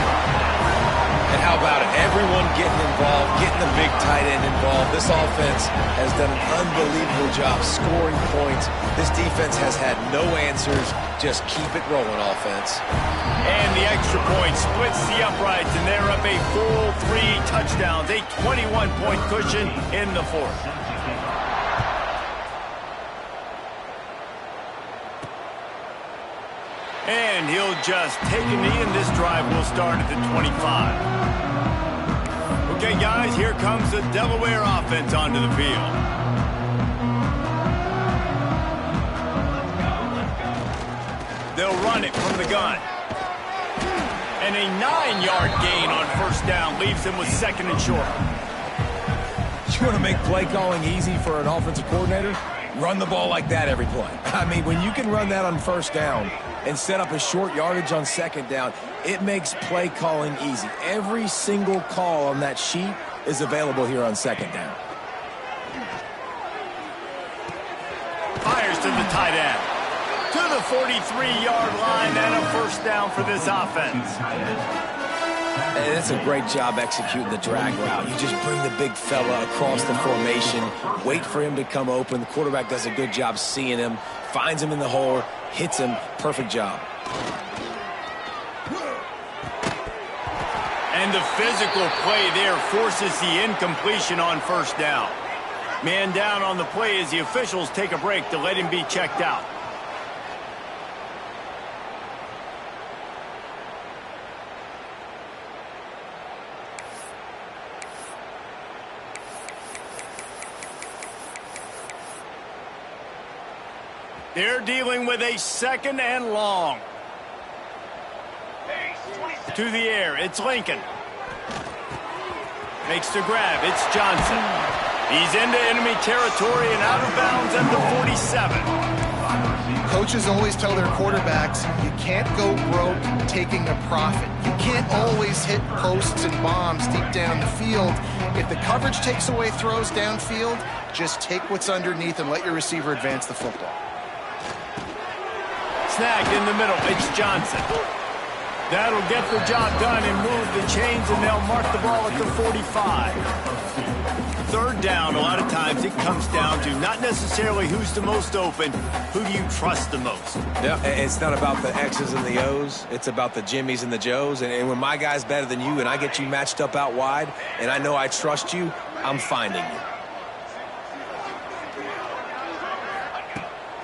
And how about it? Everyone getting involved, getting the big tight end involved. This offense has done an unbelievable job scoring points. This defense has had no answers. Just keep it rolling, offense. And the extra point splits the uprights, and they're up a full 3 touchdowns, a 21-point cushion in the 4th. And he'll just take a knee, and this drive will start at the 25. Okay, guys, here comes the Delaware offense onto the field. They'll run it from the gun. And a 9-yard gain on first down leaves them with 2nd and short. You want to make play calling easy for an offensive coordinator? Run the ball like that every play. I mean, when you can run that on first down and set up a short yardage on 2nd down, it makes play calling easy. Every single call on that sheet is available here on 2nd down. Fires to the tight end. To the 43-yard line, and a first down for this offense. And it's a great job executing the drag route. You just bring the big fella across the formation, wait for him to come open. The quarterback does a good job seeing him, finds him in the hole, hits him. Perfect job. And the physical play there forces the incompletion on first down. Man down on the play as the officials take a break to let him be checked out. They're dealing with a 2nd and long. To the air, it's Lincoln. Makes the grab, it's Johnson. He's into enemy territory and out of bounds at the 47. Coaches always tell their quarterbacks, you can't go broke taking a profit. You can't always hit posts and bombs deep down the field. If the coverage takes away throws downfield, just take what's underneath and let your receiver advance the football. Snagged in the middle. It's Johnson. That'll get the job done and move the chains, and they'll mark the ball at the 45. Third down, a lot of times it comes down to not necessarily who's the most open, who do you trust the most? Yeah, it's not about the X's and the O's. It's about the Jimmies and the Joes. And when my guy's better than you and I get you matched up out wide and I know I trust you, I'm finding you.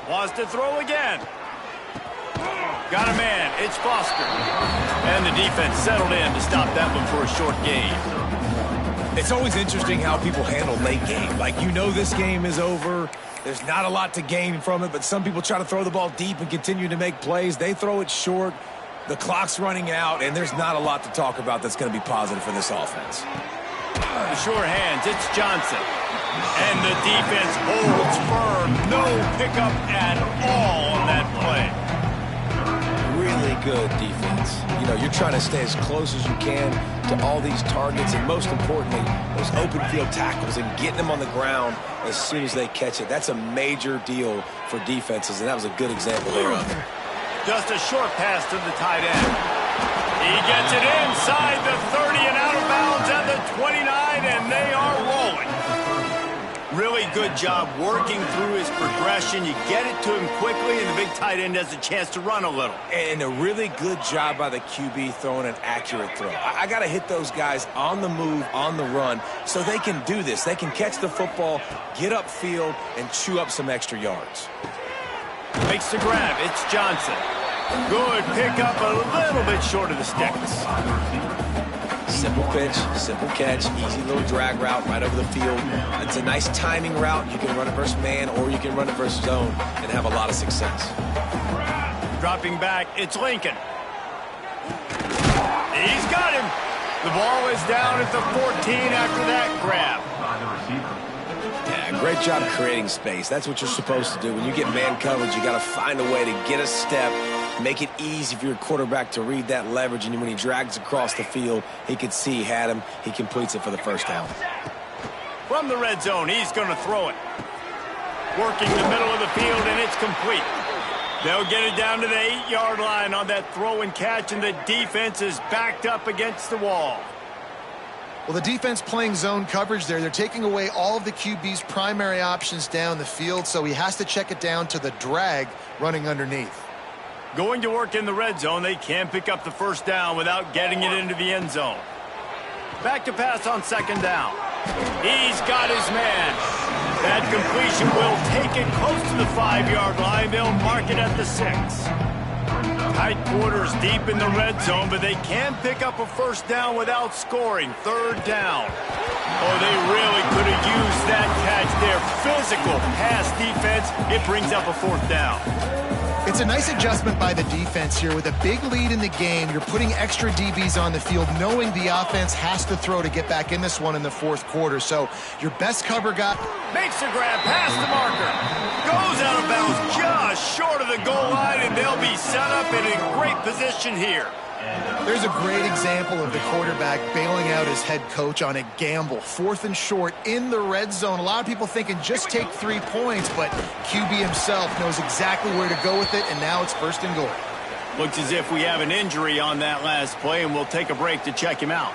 Wants to throw again. Got a man. It's Foster. And the defense settled in to stop that one for a short gain. It's always interesting how people handle late game. Like, you know this game is over. There's not a lot to gain from it, but some people try to throw the ball deep and continue to make plays. They throw it short. The clock's running out, and there's not a lot to talk about that's going to be positive for this offense. The sure hands. It's Johnson. And the defense holds firm. No pickup at all on that play. Really good defense. You know, you're trying to stay as close as you can to all these targets, and most importantly, those open field tackles and getting them on the ground as soon as they catch it. That's a major deal for defenses, and that was a good example there of it. Just a short pass to the tight end. He gets it inside the 30 and out of bounds at the 29, and they are rolling. Really good job working through his progression. You get it to him quickly, and the big tight end has a chance to run a little. And a really good job by the QB throwing an accurate throw. I got to hit those guys on the move, on the run, so they can do this. They can catch the football, get upfield, and chew up some extra yards. Makes the grab. It's Johnson. Good pickup, a little bit short of the sticks. Simple pitch, simple catch, easy little drag route right over the field. It's a nice timing route. You can run it versus man or you can run it versus zone and have a lot of success. Dropping back, it's Lincoln. He's got him. The ball is down at the 14 after that grab. Yeah, great job creating space. That's what you're supposed to do. When you get man coverage, you got to find a way to get a step, make it easy for your quarterback to read that leverage, and when he drags across the field, he can see he had him. He completes it for the first down. From the red zone, he's going to throw it. Working the middle of the field, and it's complete. They'll get it down to the 8-yard line on that throw and catch, and the defense is backed up against the wall. Well, the defense playing zone coverage there. They're taking away all of the QB's primary options down the field, so he has to check it down to the drag running underneath. Going to work in the red zone, they can't pick up the first down without getting it into the end zone. Back to pass on second down. He's got his man. That completion will take it close to the 5-yard line. They'll mark it at the 6. Tight quarters deep in the red zone, but they can pick up a first down without scoring. Third down. Oh, they really could have used that catch there. Physical pass defense. It brings up a fourth down. It's a nice adjustment by the defense here. With a big lead in the game, you're putting extra DBs on the field, knowing the offense has to throw to get back in this one in the fourth quarter. So your best cover guy makes the grab past the marker. Goes out of bounds just short of the goal line, and they'll be set up in a great position here. There's a great example of the quarterback bailing out his head coach on a gamble. 4th and short in the red zone. A lot of people thinking just take 3 points, but QB himself knows exactly where to go with it, and now it's 1st and goal. Looks as if we have an injury on that last play, and we'll take a break to check him out.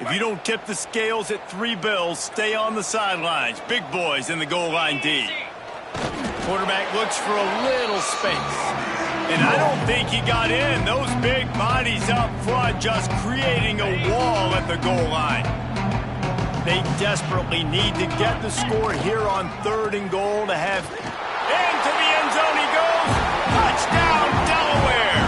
If you don't tip the scales at 3 bills, stay on the sidelines. Big boys in the goal line D. Quarterback looks for a little space. And I don't think he got in. Those big bodies up front just creating a wall at the goal line. They desperately need to get the score here on 3rd and goal to have into the end zone he goes. Touchdown, Delaware.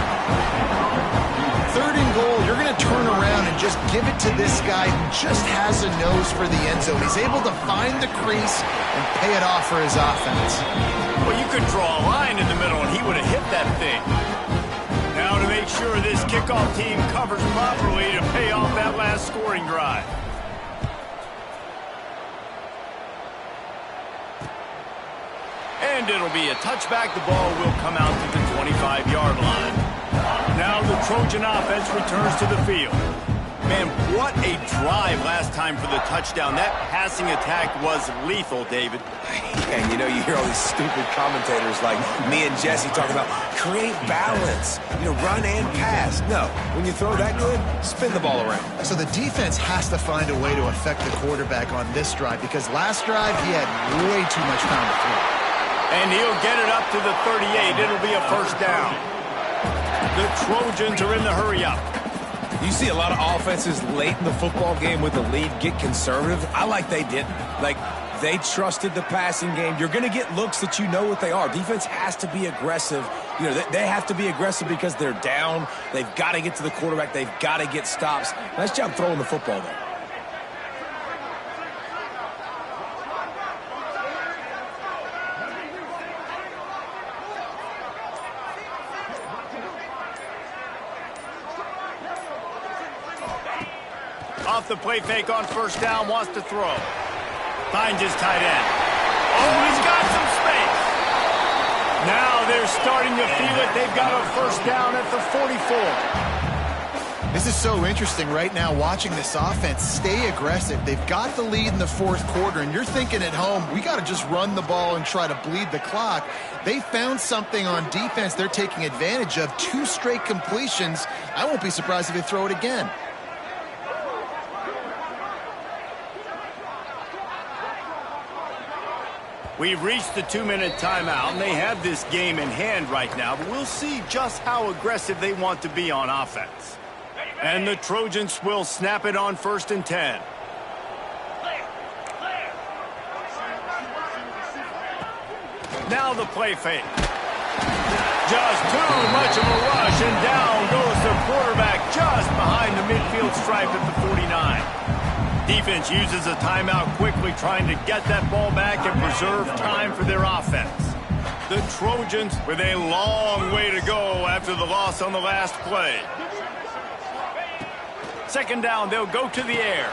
3rd and goal, you're going to turn around and just just give it to this guy who just has a nose for the end zone. He's able to find the crease and pay it off for his offense. Well, you could draw a line in the middle, and he would have hit that thing. Now to make sure this kickoff team covers properly to pay off that last scoring drive. And it'll be a touchback. The ball will come out to the 25-yard line. Now the Trojan offense returns to the field. Man, what a drive last time for the touchdown. That passing attack was lethal, David. And you know, you hear all these stupid commentators like me and Jesse talking about create balance, run and pass. No, when you throw that good, spin the ball around. So the defense has to find a way to affect the quarterback on this drive, because last drive he had way too much time to throw. And he'll get it up to the 38. It'll be a first down. The Trojans are in the hurry-up. You see a lot of offenses late in the football game with the lead get conservative. I like they didn't. Like, they trusted the passing game. You're going to get looks that you know what they are. Defense has to be aggressive. They have to be aggressive because they're down. They've got to get to the quarterback. They've got to get stops. Nice job throwing the football, though. Off the play fake on first down, wants to throw. Finds his tight end. Oh, he's got some space. Now they're starting to feel it. They've got a first down at the 44. This is so interesting right now, watching this offense stay aggressive. They've got the lead in the fourth quarter, and you're thinking at home, we got to just run the ball and try to bleed the clock. They found something on defense they're taking advantage of. 2 straight completions. I won't be surprised if they throw it again. We've reached the 2-minute timeout, and they have this game in hand right now, but we'll see just how aggressive they want to be on offense. And the Trojans will snap it on 1st and 10. Now the play fake. Just too much of a rush, and down goes the quarterback just behind the midfield stripe at the 49. Defense uses a timeout quickly, trying to get that ball back and preserve time for their offense. The Trojans with a long way to go after the loss on the last play. 2nd down, they'll go to the air.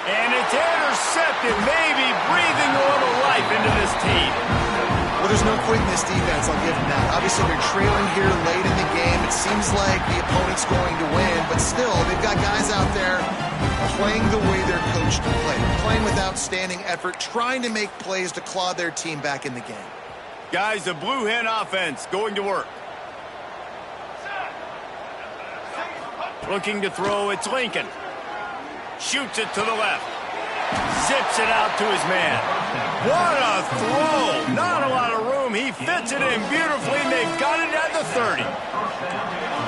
And it's intercepted, maybe breathing a little life into this team. Well, there's no quit in this defense, I'll give them that. Obviously, they're trailing here late in the game. It seems like the opponent's going to win, but still, they've got guys out there playing the way they're coached to play. Playing with outstanding effort, trying to make plays to claw their team back in the game. Guys, the Blue Hen offense going to work. Looking to throw, it's Lincoln. Shoots it to the left. Zips it out to his man. What a throw! Not a lot of room. He fits it in beautifully, and they've got it at the 30.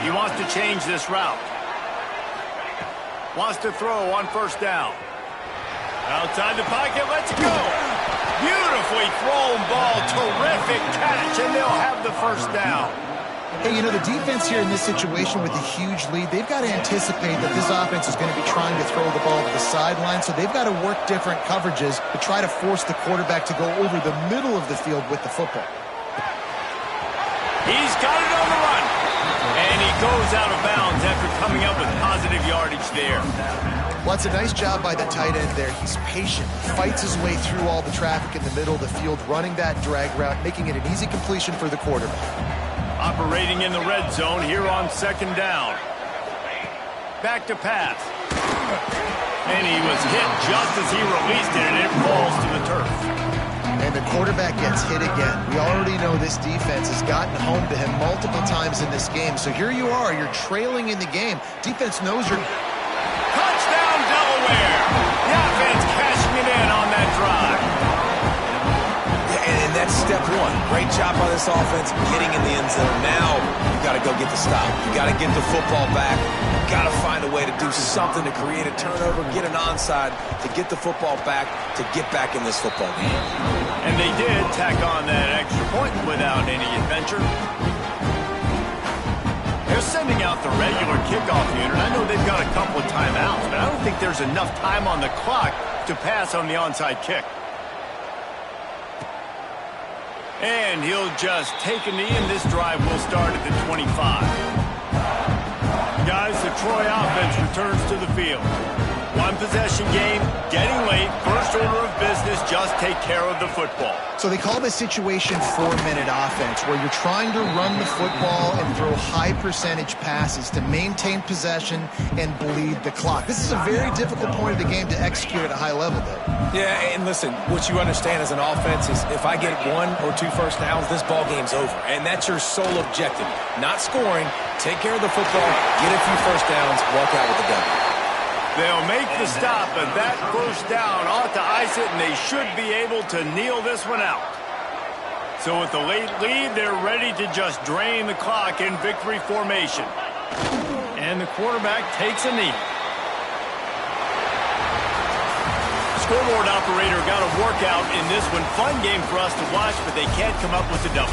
He wants to change this route. Wants to throw on 1st down. Outside the pocket, let's go. Beautifully thrown ball, terrific catch, and they'll have the 1st down. Hey, the defense here in this situation with a huge lead, they've got to anticipate that this offense is going to be trying to throw the ball to the sideline, so they've got to work different coverages to try to force the quarterback to go over the middle of the field with the football. He's got it on the run. And he goes out of bounds after coming up with positive yardage there. Well, it's a nice job by the tight end there. He's patient, fights his way through all the traffic in the middle of the field, running that drag route, making it an easy completion for the quarterback. Operating in the red zone here on 2nd down. Back to pass. And he was hit just as he released it, and it falls to the turf. And the quarterback gets hit again. We already know this defense has gotten home to him multiple times in this game. So here you are, you're trailing in the game. Defense knows you're... Touchdown, Delaware! The offense cashing it in on that drive. Yeah, and that's step 1. Great job by this offense getting in the end zone. Now you got to go get the stop. You got to get the football back. You got to find a way to do something to create a turnover, get an onside, to get the football back, to get back in this football game. And they did tack on that extra point without any adventure. They're sending out the regular kickoff unit. I know they've got a couple of timeouts, but I don't think there's enough time on the clock to pass on the onside kick. And he'll just take a knee, and this drive will start at the 25. Guys, the Troy offense returns to the field. One possession game, getting late, first order of business, just take care of the football. So they call this situation 4-minute offense, where you're trying to run the football and throw high percentage passes to maintain possession and bleed the clock. This is a very difficult point of the game to execute at a high level, though. Yeah, and listen, what you understand as an offense is if I get 1 or 2 first downs, this ball game's over. And that's your sole objective. Not scoring, take care of the football, get a few first downs, walk out with the W. They'll make the stop, but that first down ought to ice it, and they should be able to kneel this one out. So with the late lead, they're ready to just drain the clock in victory formation. And the quarterback takes a knee. Scoreboard operator got a workout in this one. Fun game for us to watch, but they can't come up with the W.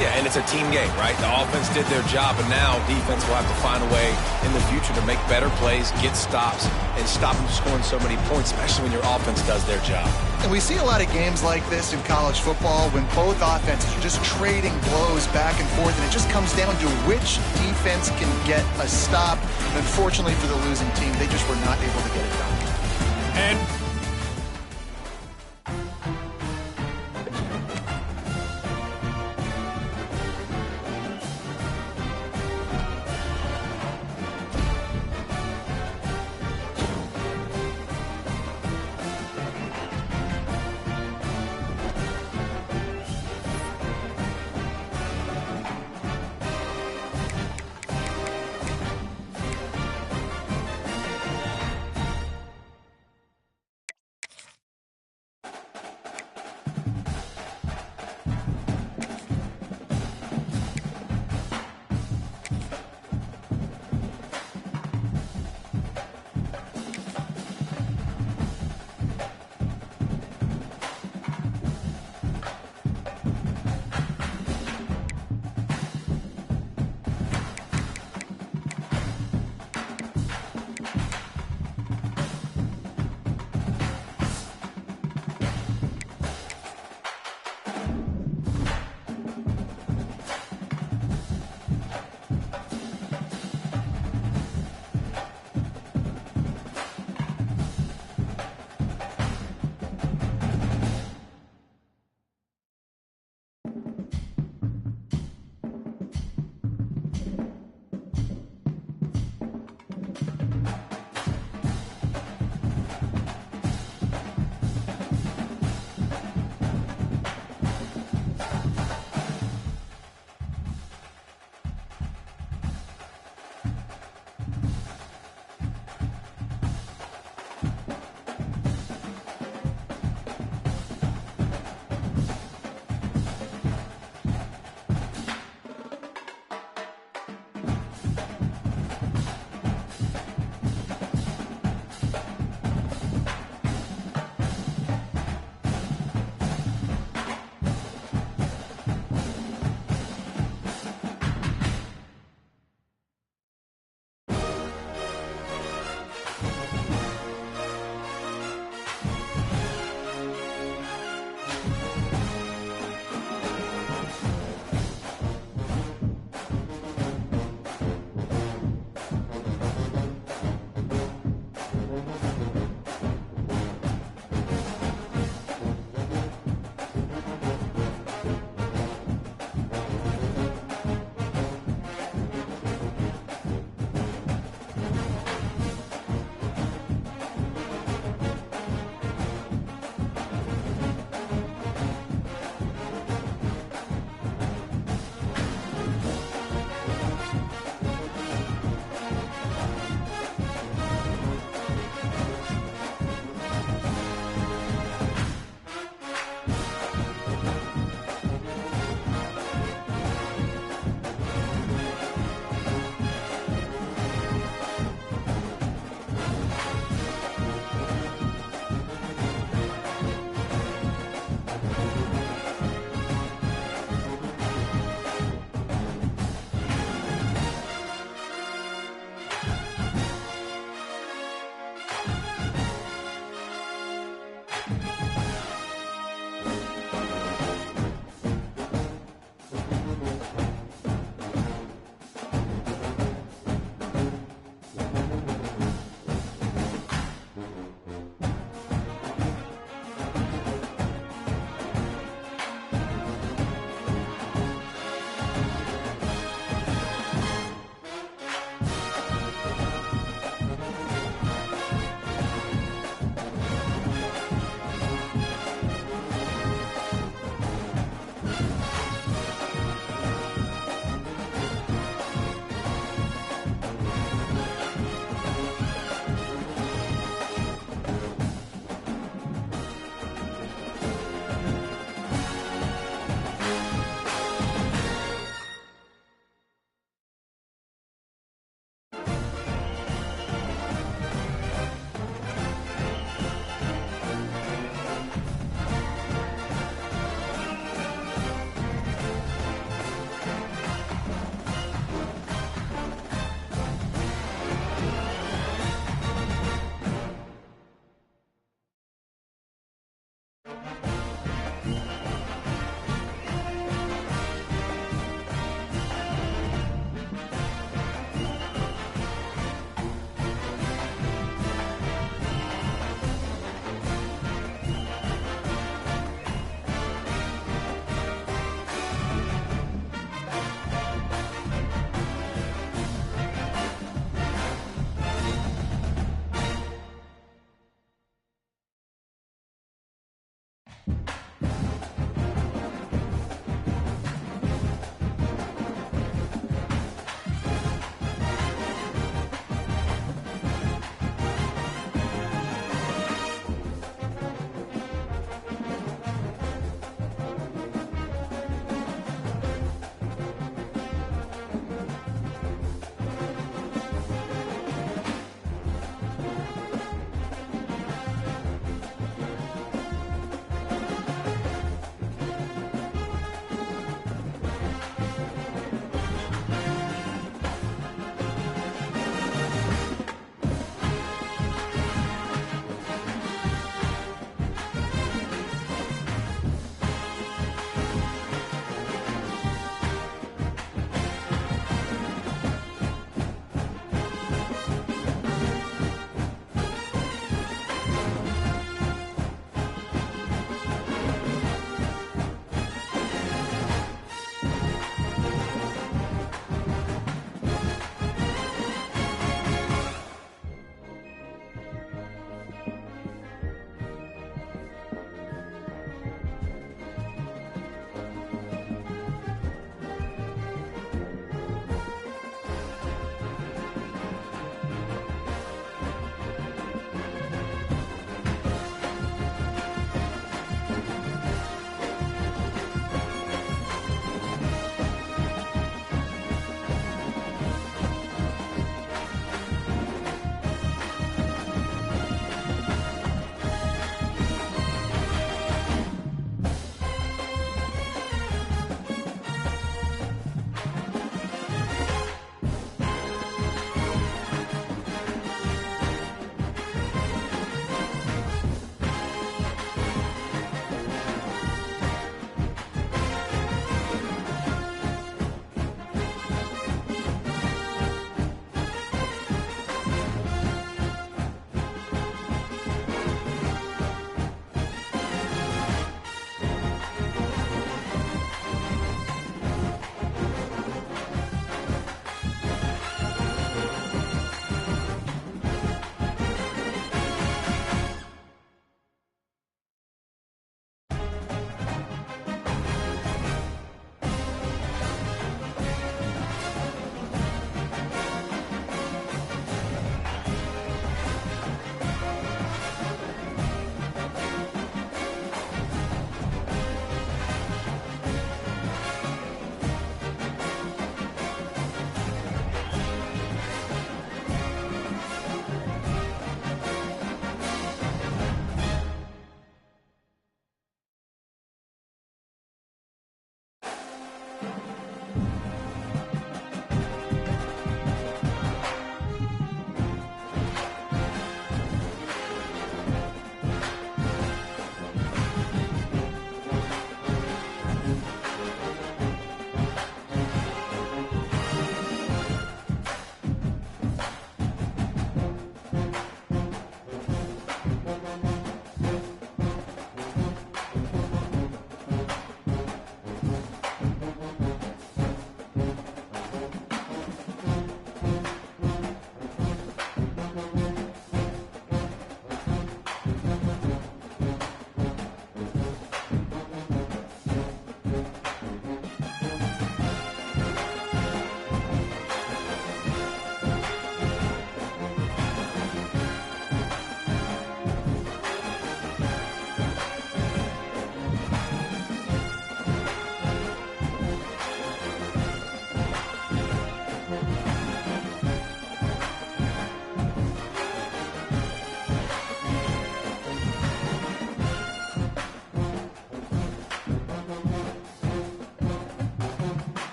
Yeah, and it's a team game, right? The offense did their job, and now defense will have to find a way in the future to make better plays, get stops, and stop them scoring so many points, especially when your offense does their job. And we see a lot of games like this in college football when both offenses are just trading blows back and forth, and it just comes down to which defense can get a stop. And unfortunately for the losing team, they just were not able to get it done. And